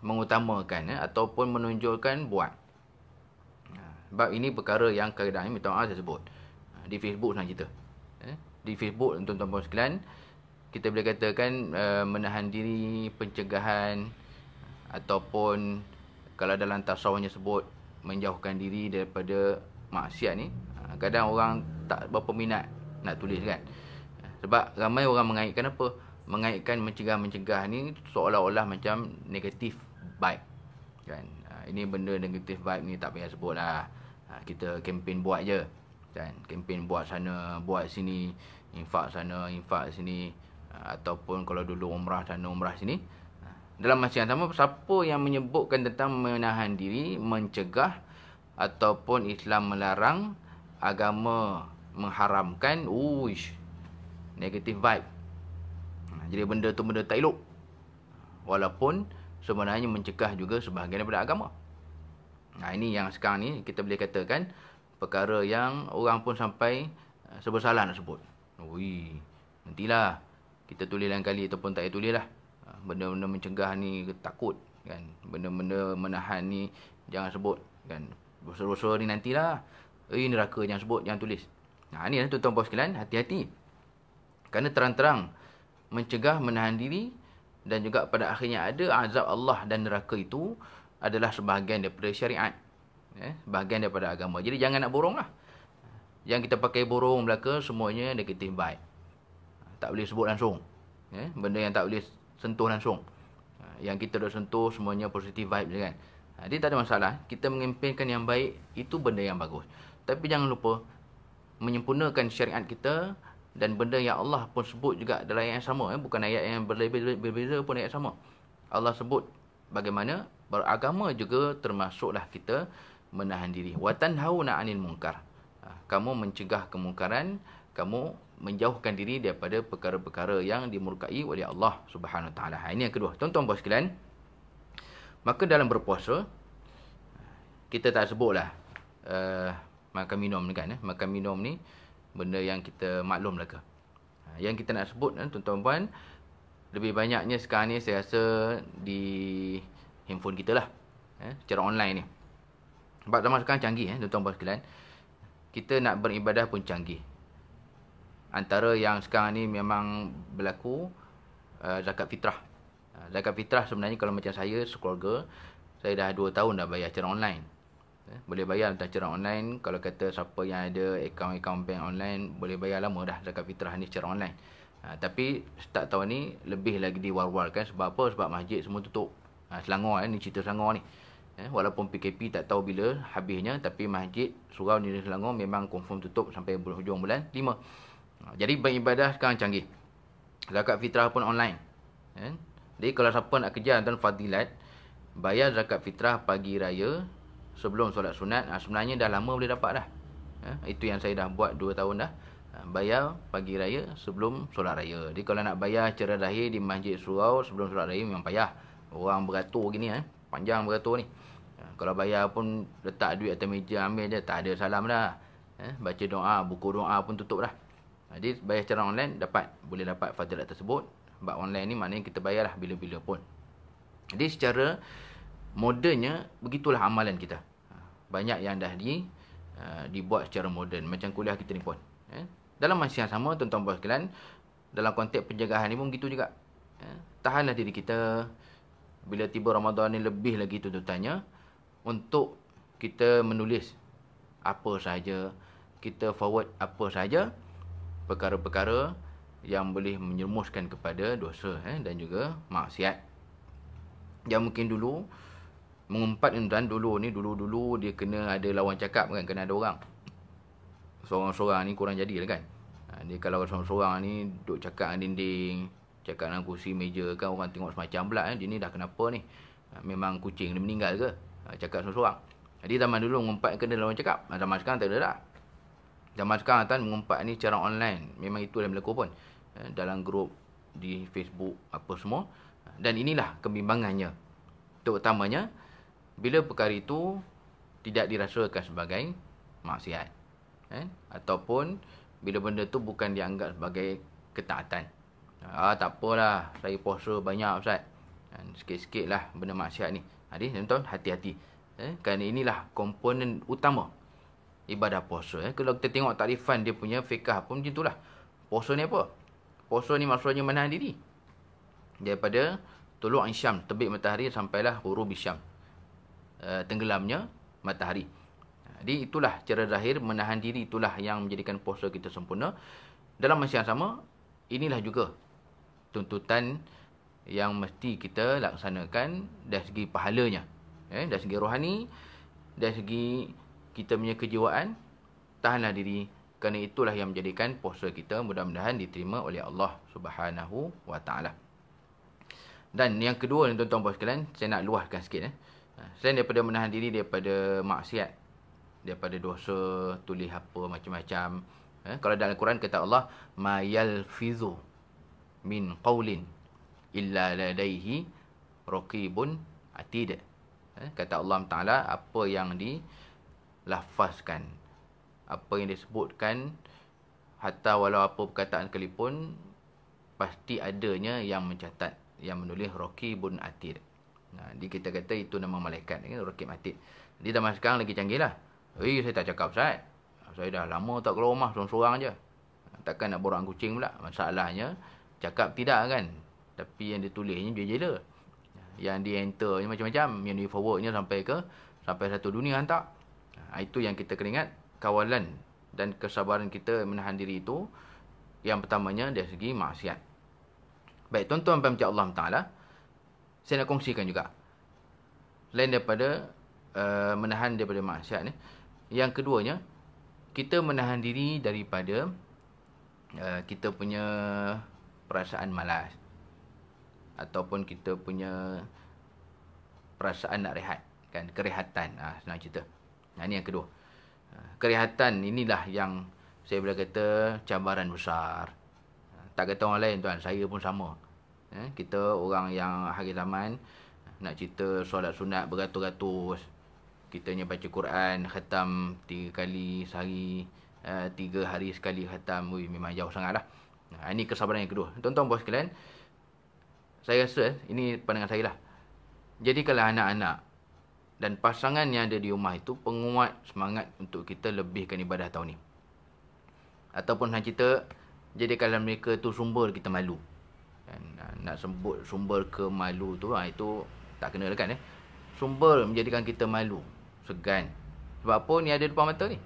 mengutamakan ataupun menonjolkan buat. Sebab ini perkara yang kadang-kadang minta maaf saya sebut. Di Facebook senang cerita. Di Facebook tuan-tuan puan sekalian, kita boleh katakan menahan diri, pencegahan, ataupun kalau dalam tasawufnya sebut menjauhkan diri daripada maksiat ni. Kadang orang tak berapa minat nak tulis kan. Sebab ramai orang mengaitkan apa? Mengaitkan mencegah-mencegah ni seolah-olah macam negatif vibe. Kan? Ini benda negatif vibe ni tak payah sebut lah. Kita kempen buat je kan, kempen buat sana, buat sini, infak sana, infak sini, ataupun kalau dulu umrah sana, umrah sini. Dalam masa yang sama, siapa yang menyebutkan tentang menahan diri, mencegah, ataupun Islam melarang, agama mengharamkan, negatif vibe. Jadi benda tu benda tak elok. Walaupun sebenarnya mencegah juga sebahagian daripada agama. Ini yang sekarang ni kita boleh katakan perkara yang orang pun sampai sebersalah nak sebut. Nantilah kita tulis lain kali ataupun tak payah tulis lah. Benda-benda mencegah ni takut kan. Benda-benda menahan ni jangan sebut kan. Dosa-dosa ni nantilah. Neraka jangan sebut, jangan tulis. Ni tuan-tuan puan sekalian, hati-hati. Kerana terang-terang mencegah, menahan diri, dan juga pada akhirnya ada azab Allah dan neraka itu adalah sebahagian daripada syariat, bahagian daripada agama. Jadi jangan nak borong lah. Yang kita pakai borong belaka semuanya negatif vibe. Tak boleh sebut langsung, benda yang tak boleh sentuh langsung. Yang kita dah sentuh semuanya positive vibe je kan. Dia tak ada masalah. Kita mengempenkan yang baik, itu benda yang bagus. Tapi jangan lupa menyempurnakan syariat kita, dan benda yang Allah pun sebut juga dalam ayat yang sama. Bukan ayat yang berbeza pun, ayat sama. Allah sebut bagaimana beragama juga termasuklah kita menahan diri. Wa tanhauna 'anil munkar. Kamu mencegah kemungkaran, kamu menjauhkan diri daripada perkara-perkara yang dimurkai oleh Allah Subhanahu Wa Taala. Ini yang kedua. Tuan-tuan puan sekalian, maka dalam berpuasa kita tak sebutlah makan minum ni kan. Makan minum ni benda yang kita maklumlah ke. Yang kita nak sebut tuan-tuan puan, lebih banyaknya sekarang ni saya rasa di handphone kita lah, secara online ni. Sebab zaman sekarang canggih tuan-tuan puan sekalian. Kita nak beribadah pun canggih. Antara yang sekarang ni memang berlaku zakat fitrah. Zakat fitrah sebenarnya kalau macam saya sekeluarga, saya dah 2 tahun dah bayar secara online. Boleh bayar secara online. Kalau kata siapa yang ada akaun bank online, boleh bayar lama dah zakat fitrah ni secara online. Tapi start tahun ni lebih lagi diwar-warkan. Sebab apa? Sebab masjid semua tutup. Selangor ni cerita Selangor ni. Walaupun PKP tak tahu bila habisnya, tapi masjid surau di Selangor memang confirm tutup sampai hujung bulan 5. Jadi beribadah sekarang canggih. Zakat fitrah pun online. Jadi kalau siapa nak kejar tuan fadilat, bayar zakat fitrah pagi raya sebelum solat sunat. Sebenarnya dah lama boleh dapat dah. Itu yang saya dah buat 2 tahun dah. Bayar pagi raya sebelum solat raya. Jadi kalau nak bayar secara zahir di masjid surau sebelum solat raya memang payah. Orang beratur gini panjang beratur ni. Kalau bayar pun letak duit atas meja ambil je, tak ada salam dah. Baca doa, buku doa pun tutup dah. Jadi bayar secara online boleh dapat fadilat tersebut. Sebab online ni maknanya kita bayarlah bila-bila pun. Jadi secara modernnya begitulah amalan kita. Banyak yang dah dibuat secara moden, macam kuliah kita ni pun. Dalam masa yang sama tuan-tuan puan sekalian, dalam konteks pencegahan ni pun begitu juga. Tahanlah diri kita. Bila tiba Ramadan ni lebih lagi tuntutannya untuk kita menulis apa sahaja, kita forward apa sahaja perkara-perkara yang boleh menyerumuskan kepada dosa dan juga maksiat. Yang mungkin dulu mengumpat tuan, dulu dia kena ada lawan cakap kan, kena ada orang. Seorang-seorang ni kurang jadilah kan. Dia kalau seorang-seorang ni duduk cakap dengan dinding, cakap dengan kursi meja kan, orang tengok semacam pula dia ni dah kenapa ni? Memang kucing dia meninggal ke? Cakap seorang-seorang. Jadi zaman dulu mengumpat kena lawan cakap. Zaman sekarang tak ada dah. Zaman sekarang kan mengumpat ni secara online. Memang itu yang berlaku pun. Dalam grup di Facebook apa semua. Dan inilah kebimbangannya. Terutamanya bila perkara itu tidak dirasakan sebagai maksiat. Ataupun bila benda tu bukan dianggap sebagai ketaatan. Tak apalah, saya puasa banyak Ustaz. Sikit-sikit lah benda maksiat ni. Jadi tuan-tuan hati-hati. Kerana inilah komponen utama ibadah puasa. Kalau kita tengok takrifan dia punya fiqh pun macam itulah. Puasa ni apa? Puasa ni maksudnya menahan diri daripada tulu' Syam, terbit matahari, sampailah ghurub Syam, tenggelamnya matahari. Jadi itulah cara zahir menahan diri, itulah yang menjadikan puasa kita sempurna. Dalam masa yang sama, inilah juga tuntutan yang mesti kita laksanakan dari segi pahalanya, dari segi rohani, dari segi kita punya kejiwaan. Tahanlah diri, kerana itulah yang menjadikan puasa kita mudah-mudahan diterima oleh Allah Subhanahu Wa Taala. Dan yang kedua ni tuan-tuan puan sekalian, saya nak luahkan sikit. Selain daripada menahan diri daripada maksiat, daripada dosa, tulis apa macam-macam. Kalau dalam Al-Quran kata Allah, ma yalfizu min qawlin illa ladaihi raqibun atid. Kata Allah Ta'ala, apa yang dilafazkan, apa yang disebutkan, hatta walau apa perkataan sekalipun, pasti adanya yang mencatat, yang menulis raqibun atid. Jadi kita kata itu nama malaikat, raqib atid. Jadi zaman sekarang lagi canggih lah. Saya tak cakap Ustaz, saya dah lama tak keluar rumah, seorang-seorang je. Takkan nak borang kucing pula. Masalahnya cakap tidak kan, tapi yang ditulisnya jela-jela, yang di enternya macam-macam, yang di forwardnya sampai satu dunia hantar. Itu yang kita kena ingat. Kawalan dan kesabaran kita menahan diri itu, yang pertamanya dari segi maksiat. Baik tuan-tuan dan Allah Ta'ala, saya nak kongsikan juga. Selain daripada menahan daripada maksiat ni, yang keduanya, kita menahan diri daripada kita punya perasaan malas ataupun kita punya perasaan nak rehat, kan, kerehatan. Senang cerita. Ini yang kedua. Kerehatan inilah yang saya boleh kata cabaran besar. Tak kata orang lain tuan, saya pun sama. Kita orang yang akhir zaman, nak cerita solat sunat beratus-ratus, kitanya baca Quran khatam 3 kali sehari, 3 hari sekali khatam. Memang jauh sangat lah. Ini kesabaran yang kedua. Tuan-tuan bos sekalian, saya rasa ini pandangan saya lah. Jadi kalau anak-anak dan pasangan yang ada di rumah itu penguat semangat untuk kita lebihkan ibadah tahun ni. Ataupun nak cerita, jadi kalau mereka tu sumber kita malu. Nak sebut sumber kemalu tu, itu tak kena lah kan. Sumber menjadikan kita malu, segan. Sebab apa ni ada depan mata ni?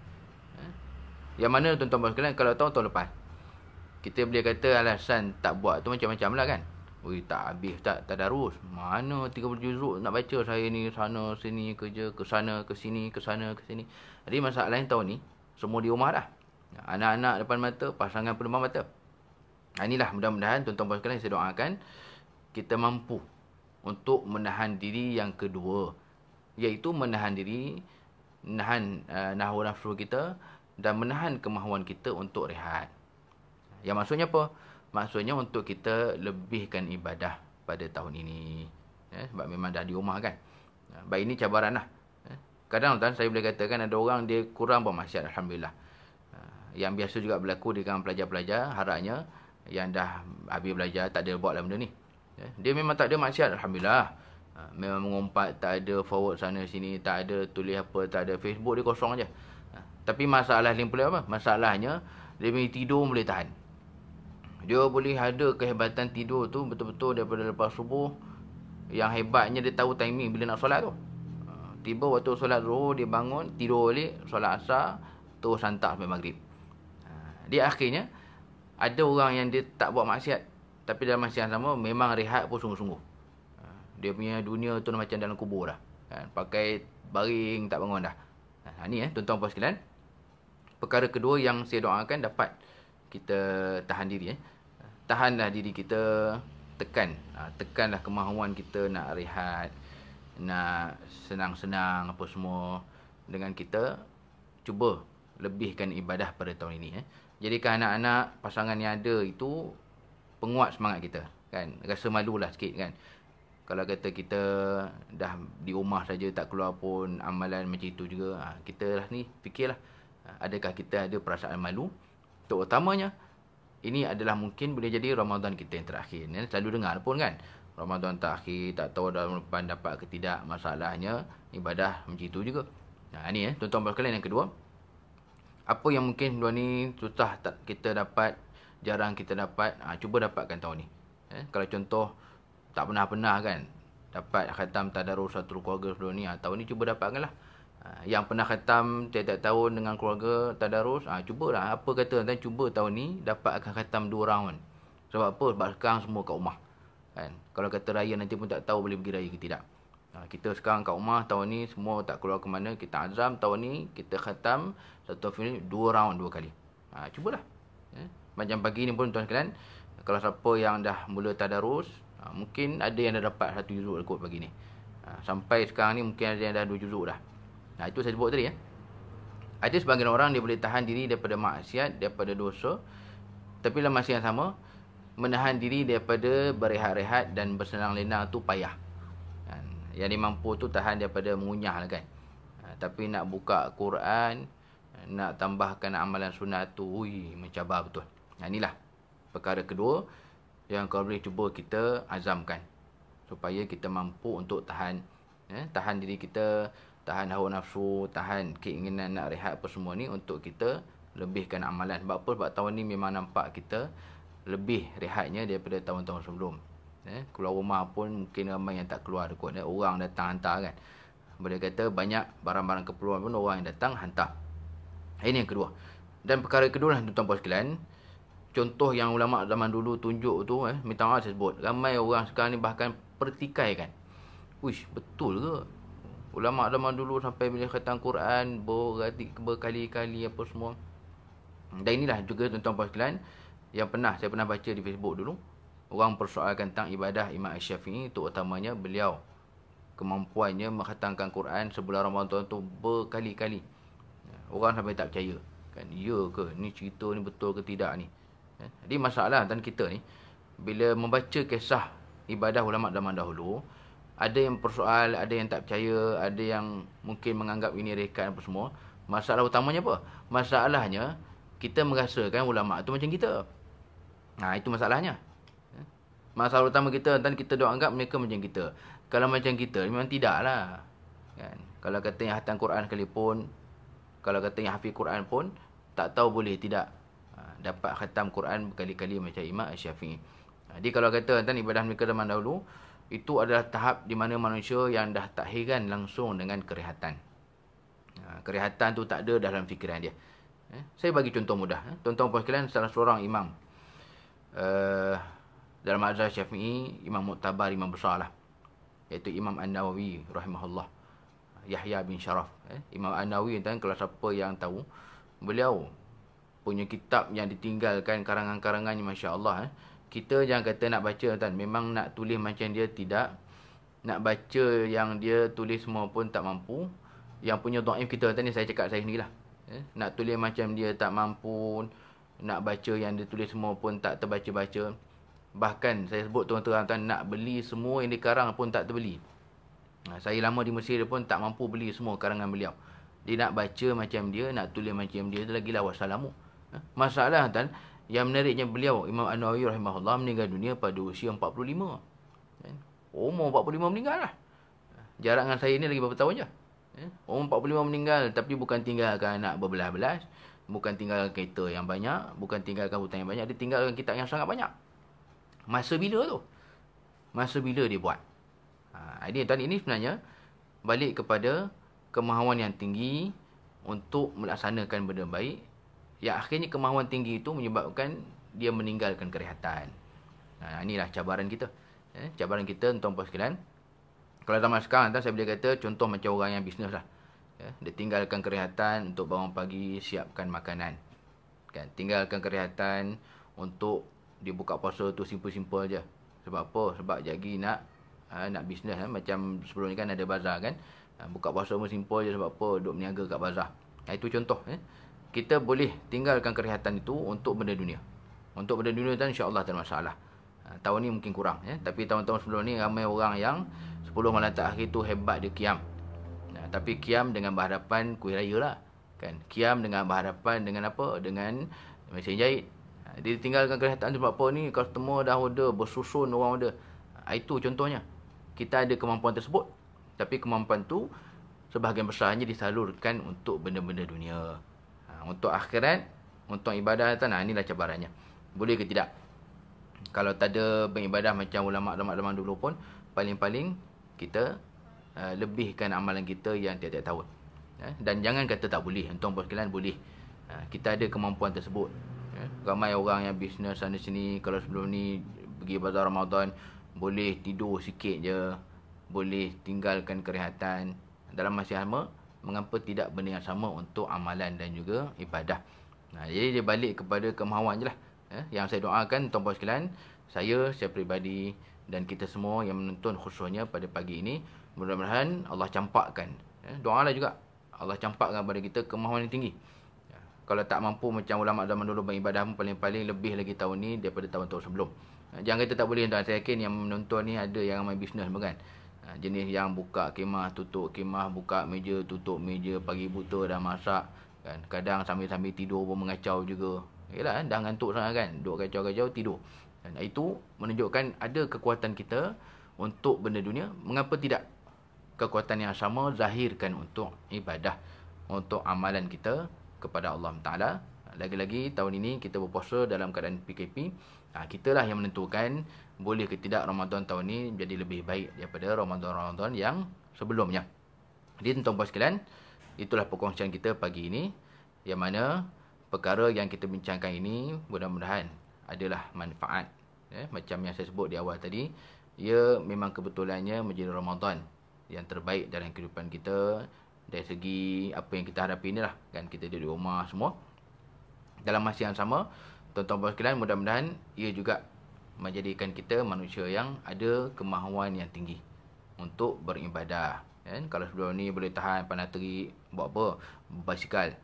Yang mana tuan-tuan sekalian, kalau tahun lepas kita boleh kata alasan tak buat tu macam-macam lah kan. Tak habis tak tadarus. Mana 30 juzuk nak baca saya ni, sana sini kerja, ke sana ke sini, ke sana ke sini. Jadi masalahnya tahun ni semua di rumah dah. Anak-anak depan mata, pasangan pun depan mata. Inilah mudah-mudahan tuan-tuan sekalian, saya doakan kita mampu untuk menahan diri yang kedua, iaitu menahan diri, menahan hawa nafsu kita dan menahan kemahuan kita untuk rehat. Yang maksudnya apa? Maksudnya untuk kita lebihkan ibadah pada tahun ini. Sebab memang dah di rumah kan. Baik, ini cabaran lah. Kadang tuan, saya boleh katakan ada orang dia kurang bermaksiat, Alhamdulillah. Yang biasa juga berlaku di kalangan pelajar-pelajar, harapnya yang dah habis belajar tak ada buat lah benda ni. Dia memang tak ada maksiat, Alhamdulillah. Memang mengumpat, tak ada forward sana sini, tak ada tulis apa, tak ada Facebook, dia kosong je. Tapi masalah lain pula apa? Masalahnya dia punya tidur boleh tahan. Dia boleh ada kehebatan tidur tu betul-betul daripada lepas subuh. Yang hebatnya dia tahu timing bila nak solat tu. Tiba waktu solat zuhur dia bangun, tidur balik, solat asar, terus hantar sampai maghrib. Dia akhirnya ada orang yang dia tak buat maksiat, tapi dalam masa yang sama memang rehat pun sungguh-sungguh. Dia punya dunia tu macam dalam kubur dah. Pakai baring tak bangun dah. Ni tuan-tuan puan sekalian, perkara kedua yang saya doakan dapat kita tahan diri. Tahanlah diri kita, tekanlah kemahuan kita nak rehat, nak senang-senang apa semua, dengan kita cuba lebihkan ibadah pada tahun ini. Jadikan anak-anak, pasangan yang ada itu penguat semangat kita, kan. Rasa malulah sikit kan. Kalau kata kita dah di rumah saja tak keluar pun amalan macam itu juga, kita lah ni fikirlah, adakah kita ada perasaan malu? Terutamanya ini adalah mungkin boleh jadi Ramadan kita yang terakhir. Selalu dengar pun kan, Ramadan terakhir, tak tahu dalam depan dapat ke tidak. Masalahnya ibadah macam itu juga. Ini tuan-tuan sekalian, yang kedua, apa yang mungkin dua ni susah kita dapat, jarang kita dapat, cuba dapatkan tahun ni. Kalau contoh tak pernah kan dapat khatam tadarus satu keluarga sebelum ni, tahun ni cuba dapatkanlah. Yang pernah khatam tiap-tiap tahun dengan keluarga tadarus, cubalah. Apa kata tuan, cuba tahun ni dapatkan khatam 2 round. Sebab apa? Sebab sekarang semua kat rumah, kan. Kalau kata raya nanti pun tak tahu boleh pergi raya ke tidak. Kita sekarang kat rumah, tahun ni semua tak keluar ke mana. Kita azam tahun ni kita khatam satu film 2 round 2 kali. Cubalah. Macam pagi ni pun tuan sekalian, kalau siapa yang dah mula tadarus, mungkin ada yang dah dapat 1 juzuk kot pagi ni. Sampai sekarang ni mungkin ada yang dah 2 juzuk dah. Itu saya sebut tadi. Ada sebahagian orang dia boleh tahan diri daripada maksiat, daripada dosa, tapi dalam masa yang sama menahan diri daripada berehat-rehat dan bersenang lenang tu payah. Yang dia mampu tu tahan daripada mengunyah lah kan. Tapi nak buka Quran, nak tambahkan amalan sunat tu, mencabar betul. Inilah perkara kedua yang kau boleh cuba kita azamkan, supaya kita mampu untuk tahan diri kita, tahan hawa nafsu, tahan keinginan nak rehat apa semua ni, untuk kita lebihkan amalan. Sebab apa? Sebab tahun ni memang nampak kita lebih rehatnya daripada tahun-tahun sebelum. Keluar rumah pun mungkin ramai yang tak keluar kot. Orang datang hantar kan. Boleh kata banyak barang-barang keperluan pun orang yang datang hantar. Ini yang kedua. Dan perkara kedua lah tuan-tuan puan sekalian, contoh yang ulama zaman dulu tunjuk tu, minta maaf saya sebut. Ramai orang sekarang ni bahkan pertikaikan. Wish, betul ke? Ulama zaman dulu sampai bila khatam Quran berkali-kali apa semua. Dan inilah juga tuan-tuan puan sekalian yang saya pernah baca di Facebook dulu. Orang persoalkan tentang ibadah Imam Syafi'i, terutamanya beliau kemampuannya mengkhatamkan Quran sebulan Ramadan tu berkali-kali. Orang sampai tak percaya. Kan, ya ke? Ni cerita ni betul ke tidak ni? Jadi masalah dan kita ni, bila membaca kisah ibadah ulama zaman dahulu, ada yang persoal, ada yang tak percaya, ada yang mungkin menganggap ini rekan apa semua. Masalah utamanya apa? Masalahnya, kita merasakan ulama tu macam kita. Itu masalahnya. Masalah utama kita, dan kita doa anggap mereka macam kita. Kalau macam kita, memang tidak lah. Kan? Kalau katanya khatam Quran sekalipun, kalau katanya hafiz Quran pun, tak tahu boleh tidak dapat khatam Quran berkali-kali macam Imam Syafi'i. Jadi kalau kata tentang ibadah mereka zaman dahulu, itu adalah tahap di mana manusia yang dah tak heran langsung dengan kerehatan. Kerehatan tu tak ada dalam fikiran dia. Saya bagi contoh mudah. Tuan-tuan puan sekalian, salah seorang imam dalam mazhab Syafi'i, imam muktabar, imam besar lah, iaitu Imam An-Nawawi rahimahullah, Yahya bin Sharaf. Imam An-Nawawi kan, kalau siapa yang tahu, beliau punya kitab yang ditinggalkan karangan-karangannya, masya-Allah. Kita jangan kata nak baca kan, memang nak tulis macam dia tidak, nak baca yang dia tulis semua pun tak mampu. Yang punya dhaif kita tadi, saya cakap saya sendirilah. Nak tulis macam dia tak mampu, nak baca yang dia tulis semua pun tak terbaca-baca. Bahkan saya sebut terang-terang, nak beli semua yang dikarang pun tak terbeli. Saya lama di Mesir pun tak mampu beli semua karangan beliau. Dia nak baca macam dia, nak tulis macam dia, lagilah wassalamu. Masalah kan, yang menariknya beliau Imam An-Nawawi rahimahullah meninggal dunia pada usia 45. Umur 45 meninggal lah. Jarak dengan saya ni lagi berapa tahun je. Umur 45 meninggal, tapi bukan tinggalkan anak berbelas-belas, bukan tinggalkan kereta yang banyak, bukan tinggalkan hutang yang banyak, dia tinggalkan kitab yang sangat banyak. Masa bila tu? Masa bila dia buat? Ini sebenarnya balik kepada kemahuan yang tinggi untuk melaksanakan benda baik, yang akhirnya kemahuan tinggi itu menyebabkan dia meninggalkan kerehatan. Inilah cabaran kita. Cabaran kita, tuan-tuan puan sekalian. Kalau zaman sekarang, saya boleh kata contoh macam orang yang bisnes lah. Dia tinggalkan kerehatan untuk bangun pagi, siapkan makanan. Kan? Tinggalkan kerehatan untuk dia buka puasa tu simple-simple je. Sebab apa? Sebab jagi nak bisnes. Macam sebelum ni kan ada bazar kan. Buka puasa pun simple je, sebab apa? Duk berniaga kat bazar. Itu contoh. Kita boleh tinggalkan kerehatan itu untuk benda dunia. Untuk benda dunia tu insya-Allah tak ada masalah. Tahun ni mungkin kurang. Tapi tahun-tahun sebelum ni ramai orang yang 10 malam terakhir tu hebat dia qiyam. Tapi qiyam dengan berhadapan kuih raya lah. Kan? Qiyam dengan berhadapan dengan apa? Dengan mesin jahit. Dia tinggalkan kerehatan sebab apa ni? Customer dah order, bersusun orang order. Itu contohnya. Kita ada kemampuan tersebut. Tapi kemampuan tu sebahagian besarnya disalurkan untuk benda-benda dunia. Untuk akhirat, untuk ibadah, inilah cabarannya. Boleh ke tidak? Kalau tak ada beribadah macam ulama' zaman dulu pun, paling-paling kita lebihkan amalan kita yang tiap-tiap tahun. Dan jangan kata tak boleh. Tuan-tuan puan sekalian, boleh. Kita ada kemampuan tersebut. Ramai orang yang bisnes sana sini, kalau sebelum ni pergi bazar Ramadan, boleh tidur sikit je, boleh tinggalkan kerehatan. Dalam masa yang sama, mengapa tidak benda yang sama untuk amalan dan juga ibadah. Jadi dia balik kepada kemahuan je lah. Yang saya doakan tuan-tuan sekalian, saya peribadi dan kita semua yang menonton khususnya pada pagi ini, mudah-mudahan Allah campakkan. Doalah juga Allah campakkan kepada kita kemahuan yang tinggi. Kalau tak mampu macam ulama zaman dulu beribadah pun, paling-paling lebih lagi tahun ni daripada tahun-tahun sebelum. Jangan kata tak boleh, tuan. Saya yakin yang menonton ni ada yang ramai bisnes bukan. Jenis yang buka kemah, tutup kemah, buka meja, tutup meja, pagi buta dah masak kan. Kadang sambil-sambil tidur pun mengacau juga. Yalah, dah ngantuk sangat kan, duk kacau-kacau tidur. Dan itu menunjukkan ada kekuatan kita untuk benda dunia. Mengapa tidak kekuatan yang sama zahirkan untuk ibadah, untuk amalan kita kepada Allah Ta'ala. Lagi-lagi tahun ini kita berpuasa dalam keadaan PKP. Kitalah yang menentukan boleh ke tidak Ramadan tahun ini menjadi lebih baik daripada Ramadan-Ramadan yang sebelumnya. Jadi tuan-tuan puan sekalian, itulah perkongsian kita pagi ini, yang mana perkara yang kita bincangkan ini mudah-mudahan adalah manfaat. Macam yang saya sebut di awal tadi, ia memang kebetulannya menjadi Ramadan yang terbaik dalam kehidupan kita dari segi apa yang kita hadapi inilah kan, kita di rumah semua. Dalam masa yang sama, tuan-tuan dan sekalian, mudah-mudahan ia juga menjadikan kita manusia yang ada kemahuan yang tinggi untuk beribadah. Kalau sebelum ni boleh tahan panas terik buat apa? Basikal.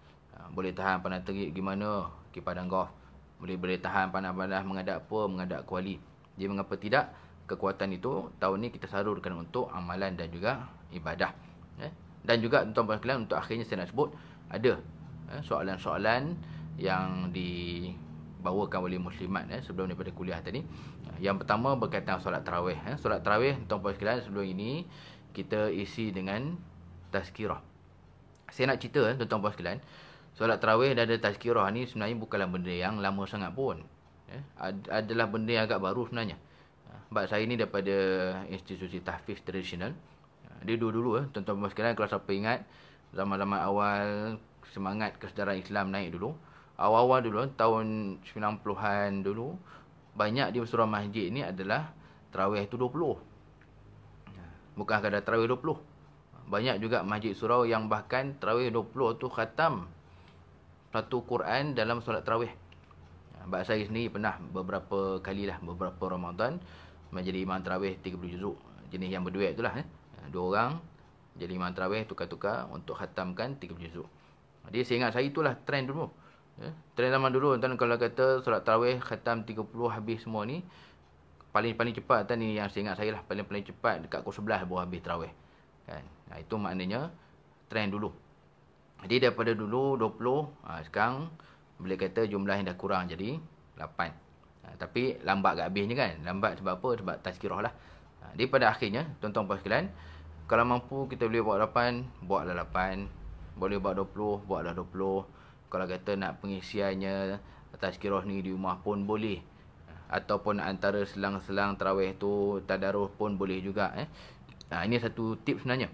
Boleh tahan panas terik gimana? Pergi padang golf. Boleh tahan panas-panas menghadap apa? Menghadap kuali. Jadi mengapa tidak? Kekuatan itu tahun ni kita salurkan untuk amalan dan juga ibadah. Dan juga tuan-tuan dan sekalian, untuk akhirnya saya nak sebut ada soalan-soalan yang dibawakan oleh muslimat sebelum daripada kuliah tadi. Yang pertama berkaitan solat tarawih. Solat tarawih, tuan-tuan sekalian, sebelum ini kita isi dengan tazkirah. Saya nak cerita tuan-tuan sekalian, solat tarawih dan ada tazkirah ni sebenarnya bukanlah benda yang lama sangat pun. Adalah benda yang agak baru sebenarnya. Sebab saya ni daripada institusi tahfiz tradisional. Dia dulu-dulu tuan-tuan sekalian, kalau siapa ingat zaman-zaman awal semangat kesedaran Islam naik dulu, awal-awal dulu tahun 90-an dulu, banyak di surau masjid ni adalah tarawih tu 20. Bukan sekadar tarawih 20. Banyak juga masjid surau yang bahkan tarawih 20 tu khatam satu Quran dalam solat tarawih. Sebab saya sendiri pernah beberapa kali lah, beberapa Ramadan menjadi imam tarawih 30 juzuk. Jenis yang berduet itulah. Dua orang jadi imam tarawih, tukar-tukar untuk khatamkan 30 juzuk. Jadi saya ingat saya itulah trend dulu. Trend zaman dulu tuan, kalau kata solat tarawih khatam 30 habis semua ni, paling cepat tuan, ni yang saya ingat saya lah, paling cepat dekat pukul 11 baru habis tarawih kan. Itu maknanya trend dulu. Jadi daripada dulu 20, sekarang boleh kata jumlah yang dah kurang jadi 8. Tapi lambat kat habisnya kan. Lambat sebab apa? Sebab tazkirah lah. Jadi pada akhirnya tuan-tuan dan sekalian, kalau mampu kita boleh buat 8, buatlah 8. Boleh buat 20, buatlah 20. Kalau kata nak pengisiannya tazkirah ni di rumah pun boleh. Ataupun antara selang-selang tarawih tu tadarus pun boleh juga. Ini satu tips sebenarnya.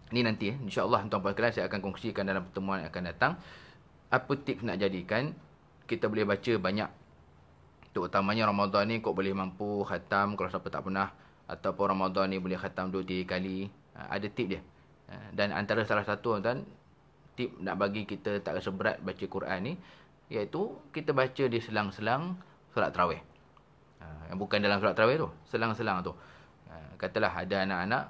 Ini nanti insya-Allah tuan-tuan sekalian saya akan kongsikan dalam pertemuan yang akan datang. Apa tips nak jadikan kita boleh baca banyak. Terutamanya Ramadan ni kau boleh mampu khatam kalau siapa tak pernah, ataupun Ramadan ni boleh khatam 2-3 kali. Ada tip dia. Dan antara salah satu tuan, tip nak bagi kita tak rasa berat baca Quran ni, iaitu kita baca di selang-selang solat tarawih. Bukan dalam solat tarawih tu, selang-selang tu. Katalah ada anak-anak,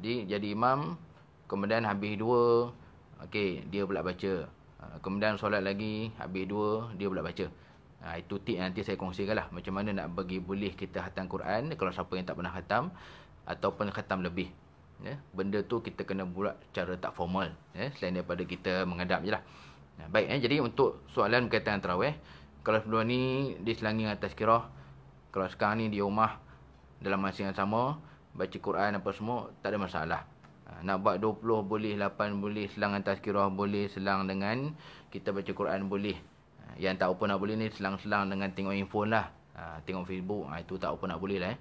dia jadi imam, kemudian habis 2, okey, dia pula baca. Kemudian solat lagi, habis 2, dia pula baca. Itu tip nanti saya kongsikan lah. Macam mana nak bagi boleh kita khatam Quran kalau siapa yang tak pernah khatam, ataupun khatam lebih. Benda tu kita kena buat secara tak formal. Selain daripada kita menghadap je lah. Baik, jadi untuk soalan berkaitan tarawih, kalau sebelum ni diselangi dengan tazkirah, kalau sekarang ni di rumah dalam masa yang sama baca Quran apa semua, tak ada masalah. Nak buat 20 boleh, 8 boleh, selang dengan tazkirah boleh, selang dengan kita baca Quran boleh. Yang tak apa nak boleh ni selang-selang dengan tengok handphone lah, tengok Facebook, itu tak apa nak boleh lah.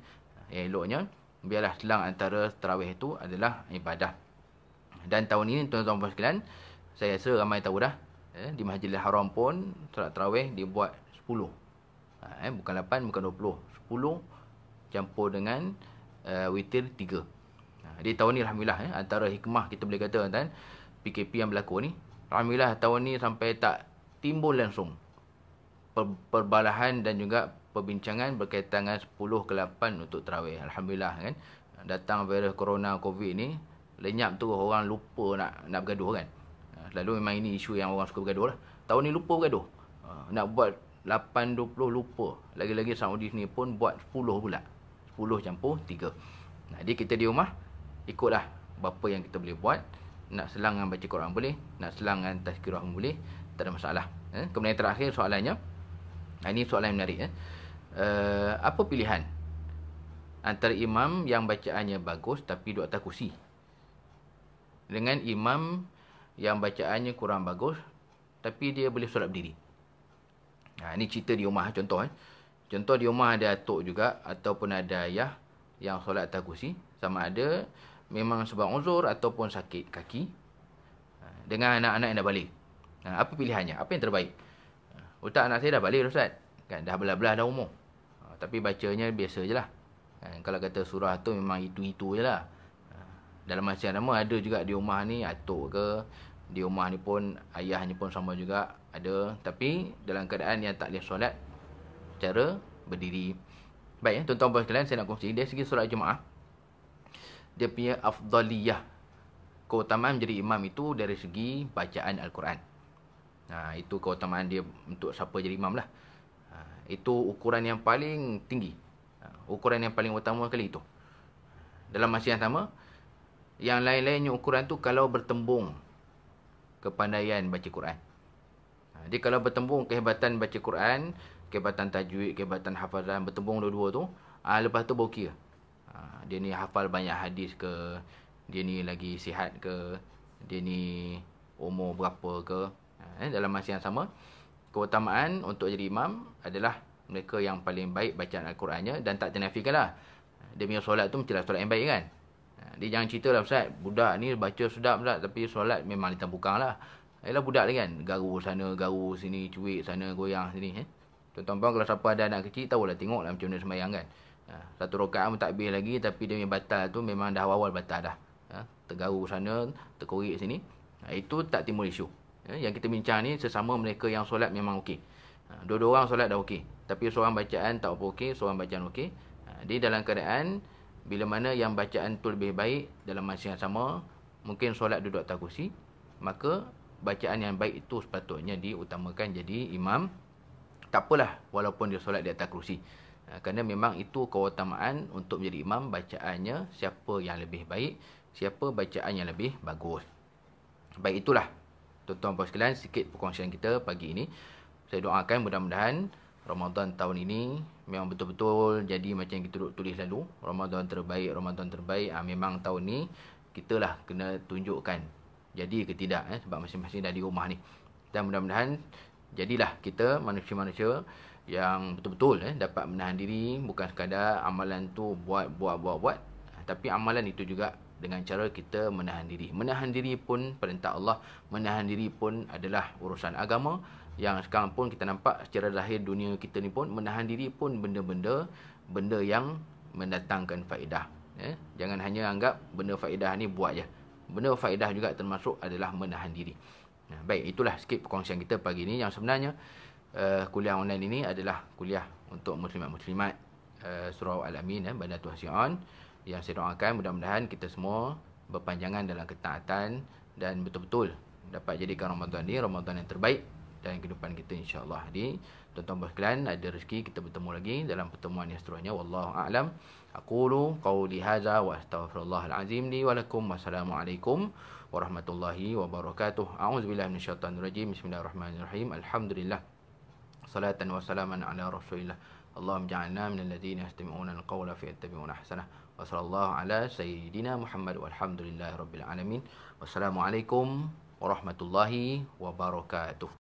Yang eloknya biarlah selang antara tarawih itu adalah ibadah. Dan tahun ini tuan-tuan sekalian, saya rasa ramai tahu dah, di Masjidil Haram pun solat tarawih dibuat 10. Bukan 8, bukan 20. 10 campur dengan witir 3. Di tahun ni alhamdulillah, antara hikmah kita boleh kata tuan, PKP yang berlaku ni, alhamdulillah tahun ni sampai tak timbul langsung perbalahan dan juga perbincangan berkaitan dengan 10 ke 8 untuk tarawih. Alhamdulillah kan. Datang virus corona COVID ni, lenyap tu orang lupa nak bergaduh kan. Lalu memang ini isu yang orang suka bergaduh lah. Tahun ni lupa bergaduh. Nak buat 8-20 lupa. Lagi-lagi Saudi sini pun buat 10 pula. 10 campur 3. Jadi kita di rumah ikutlah berapa yang kita boleh buat. Nak selang dengan baca Quran boleh, nak selang dengan tazkirah boleh, tak ada masalah. Kemudian terakhir soalannya, ini soalan yang menarik. Apa pilihan antara imam yang bacaannya bagus tapi duduk atas kursi, dengan imam yang bacaannya kurang bagus tapi dia boleh solat berdiri? Ini cerita di rumah contoh. Contoh di rumah ada atuk juga ataupun ada ayah yang solat atas kursi, sama ada memang sebab uzur ataupun sakit kaki, dengan anak-anak yang dah balik. Apa pilihannya? Apa yang terbaik? Otak anak saya dah balik Ustaz. Kan dah belah-belah dah umur. Tapi bacanya biasa je lah. Kan, kalau kata surah tu memang itu-itu je lah. Dalam masa yang sama ada juga di rumah ni atuk ke, di rumah ni pun ayah ni pun sama juga ada, tapi dalam keadaan yang tak boleh solat cara berdiri. Baik, tuan-tuan puan sekalian, saya nak kongsi dari segi solat Jumaat, dia punya afdaliyah, keutamaan menjadi imam itu dari segi bacaan Al-Quran. Itu keutamaan dia untuk siapa jadi imam lah. Itu ukuran yang paling tinggi, ukuran yang paling utama kali itu. Dalam masa yang sama, yang lain-lainnya ukuran tu kalau bertembung kepandaian baca Quran. Jadi kalau bertembung kehebatan baca Quran, kehebatan tajwid, kehebatan hafazan, bertembung dua-dua tu, lepas tu baru kira. Dia ni hafal banyak hadis ke, dia ni lagi sihat ke, dia ni umur berapa ke. Dalam masa yang sama, keutamaan untuk jadi imam adalah mereka yang paling baik bacaan Al-Qurannya, dan tak ternafikan lah. Dia punya solat tu mestilah solat yang baik kan. Dia jangan cerita lah, Ustaz, budak ni baca sedap Ustaz, tapi solat memang litang bukang lah. Yalah budak ni kan, garu sana, garu sini, cuik sana, goyang sini. Tuan-tuan puan, kalau siapa ada anak kecil, tahulah tengok lah macam mana sembahyang kan. Satu rakaat pun tak habis lagi, tapi dia punya batal tu memang dah awal batal dah. Tergaru sana, terkorek sini. Itu tak timbul isu. Yang kita bincang ni sesama mereka yang solat memang okey. Dua-dua orang solat dah okey, tapi seorang bacaan tak apa okey, seorang bacaan okey. Di dalam keadaan bila mana yang bacaan tu lebih baik dalam masa yang sama, mungkin solat duduk atas kursi, maka bacaan yang baik itu sepatutnya diutamakan jadi imam. Tak apalah walaupun dia solat di atas kursi. Kerana memang itu keutamaan untuk menjadi imam, bacaannya siapa yang lebih baik, siapa bacaan yang lebih bagus. Baik, itulah tuan-tuan puan sekalian sikit perkongsian kita pagi ini. Saya doakan mudah-mudahan Ramadan tahun ini memang betul-betul jadi macam yang kita tulis lalu, Ramadan terbaik, Ramadan terbaik. Memang tahun ni kita lah kena tunjukkan jadi ke tidak, sebab masing-masing dah di rumah ni. Dan mudah-mudahan jadilah kita manusia-manusia yang betul-betul dapat menahan diri, bukan sekadar amalan tu buat, tapi amalan itu juga dengan cara kita menahan diri. Menahan diri pun perintah Allah, menahan diri pun adalah urusan agama. Yang sekarang pun kita nampak secara lahir dunia kita ni pun, menahan diri pun benda yang mendatangkan faedah. Jangan hanya anggap benda faedah ni buat je. Benda faedah juga termasuk adalah menahan diri. Baik, itulah sikit perkongsian kita pagi ni. Yang sebenarnya kuliah online ini adalah kuliah untuk muslimat-muslimat Surau Al-Amin, Bandar Tuhan. Yang saya doakan mudah-mudahan kita semua berpanjangan dalam ketaatan dan betul-betul dapat jadikan Ramadan ni Ramadan yang terbaik dalam kehidupan kita, insya-Allah. Jadi tuan-tuan puan sekalian, ada rezeki kita bertemu lagi dalam pertemuan yang seterusnya. Wallahu a'lam. Aqulu qauli hadza wa astaghfirullahal azim li wa lakum. Wassalamualaikum warahmatullahi wabarakatuh. A'udzubillahi minasyaitonir rajim. Bismillahirrahmanirrahim. Alhamdulillah. Salatan wa salaman ala Rasulillah. Allahumma ja'alna minal ladzina yastami'una al-qawla fayattabi'una ahsanah. Wa sallallahu ala sayyidina Muhammad walhamdulillahi rabbil alamin. Wassalamualaikum warahmatullahi wabarakatuh.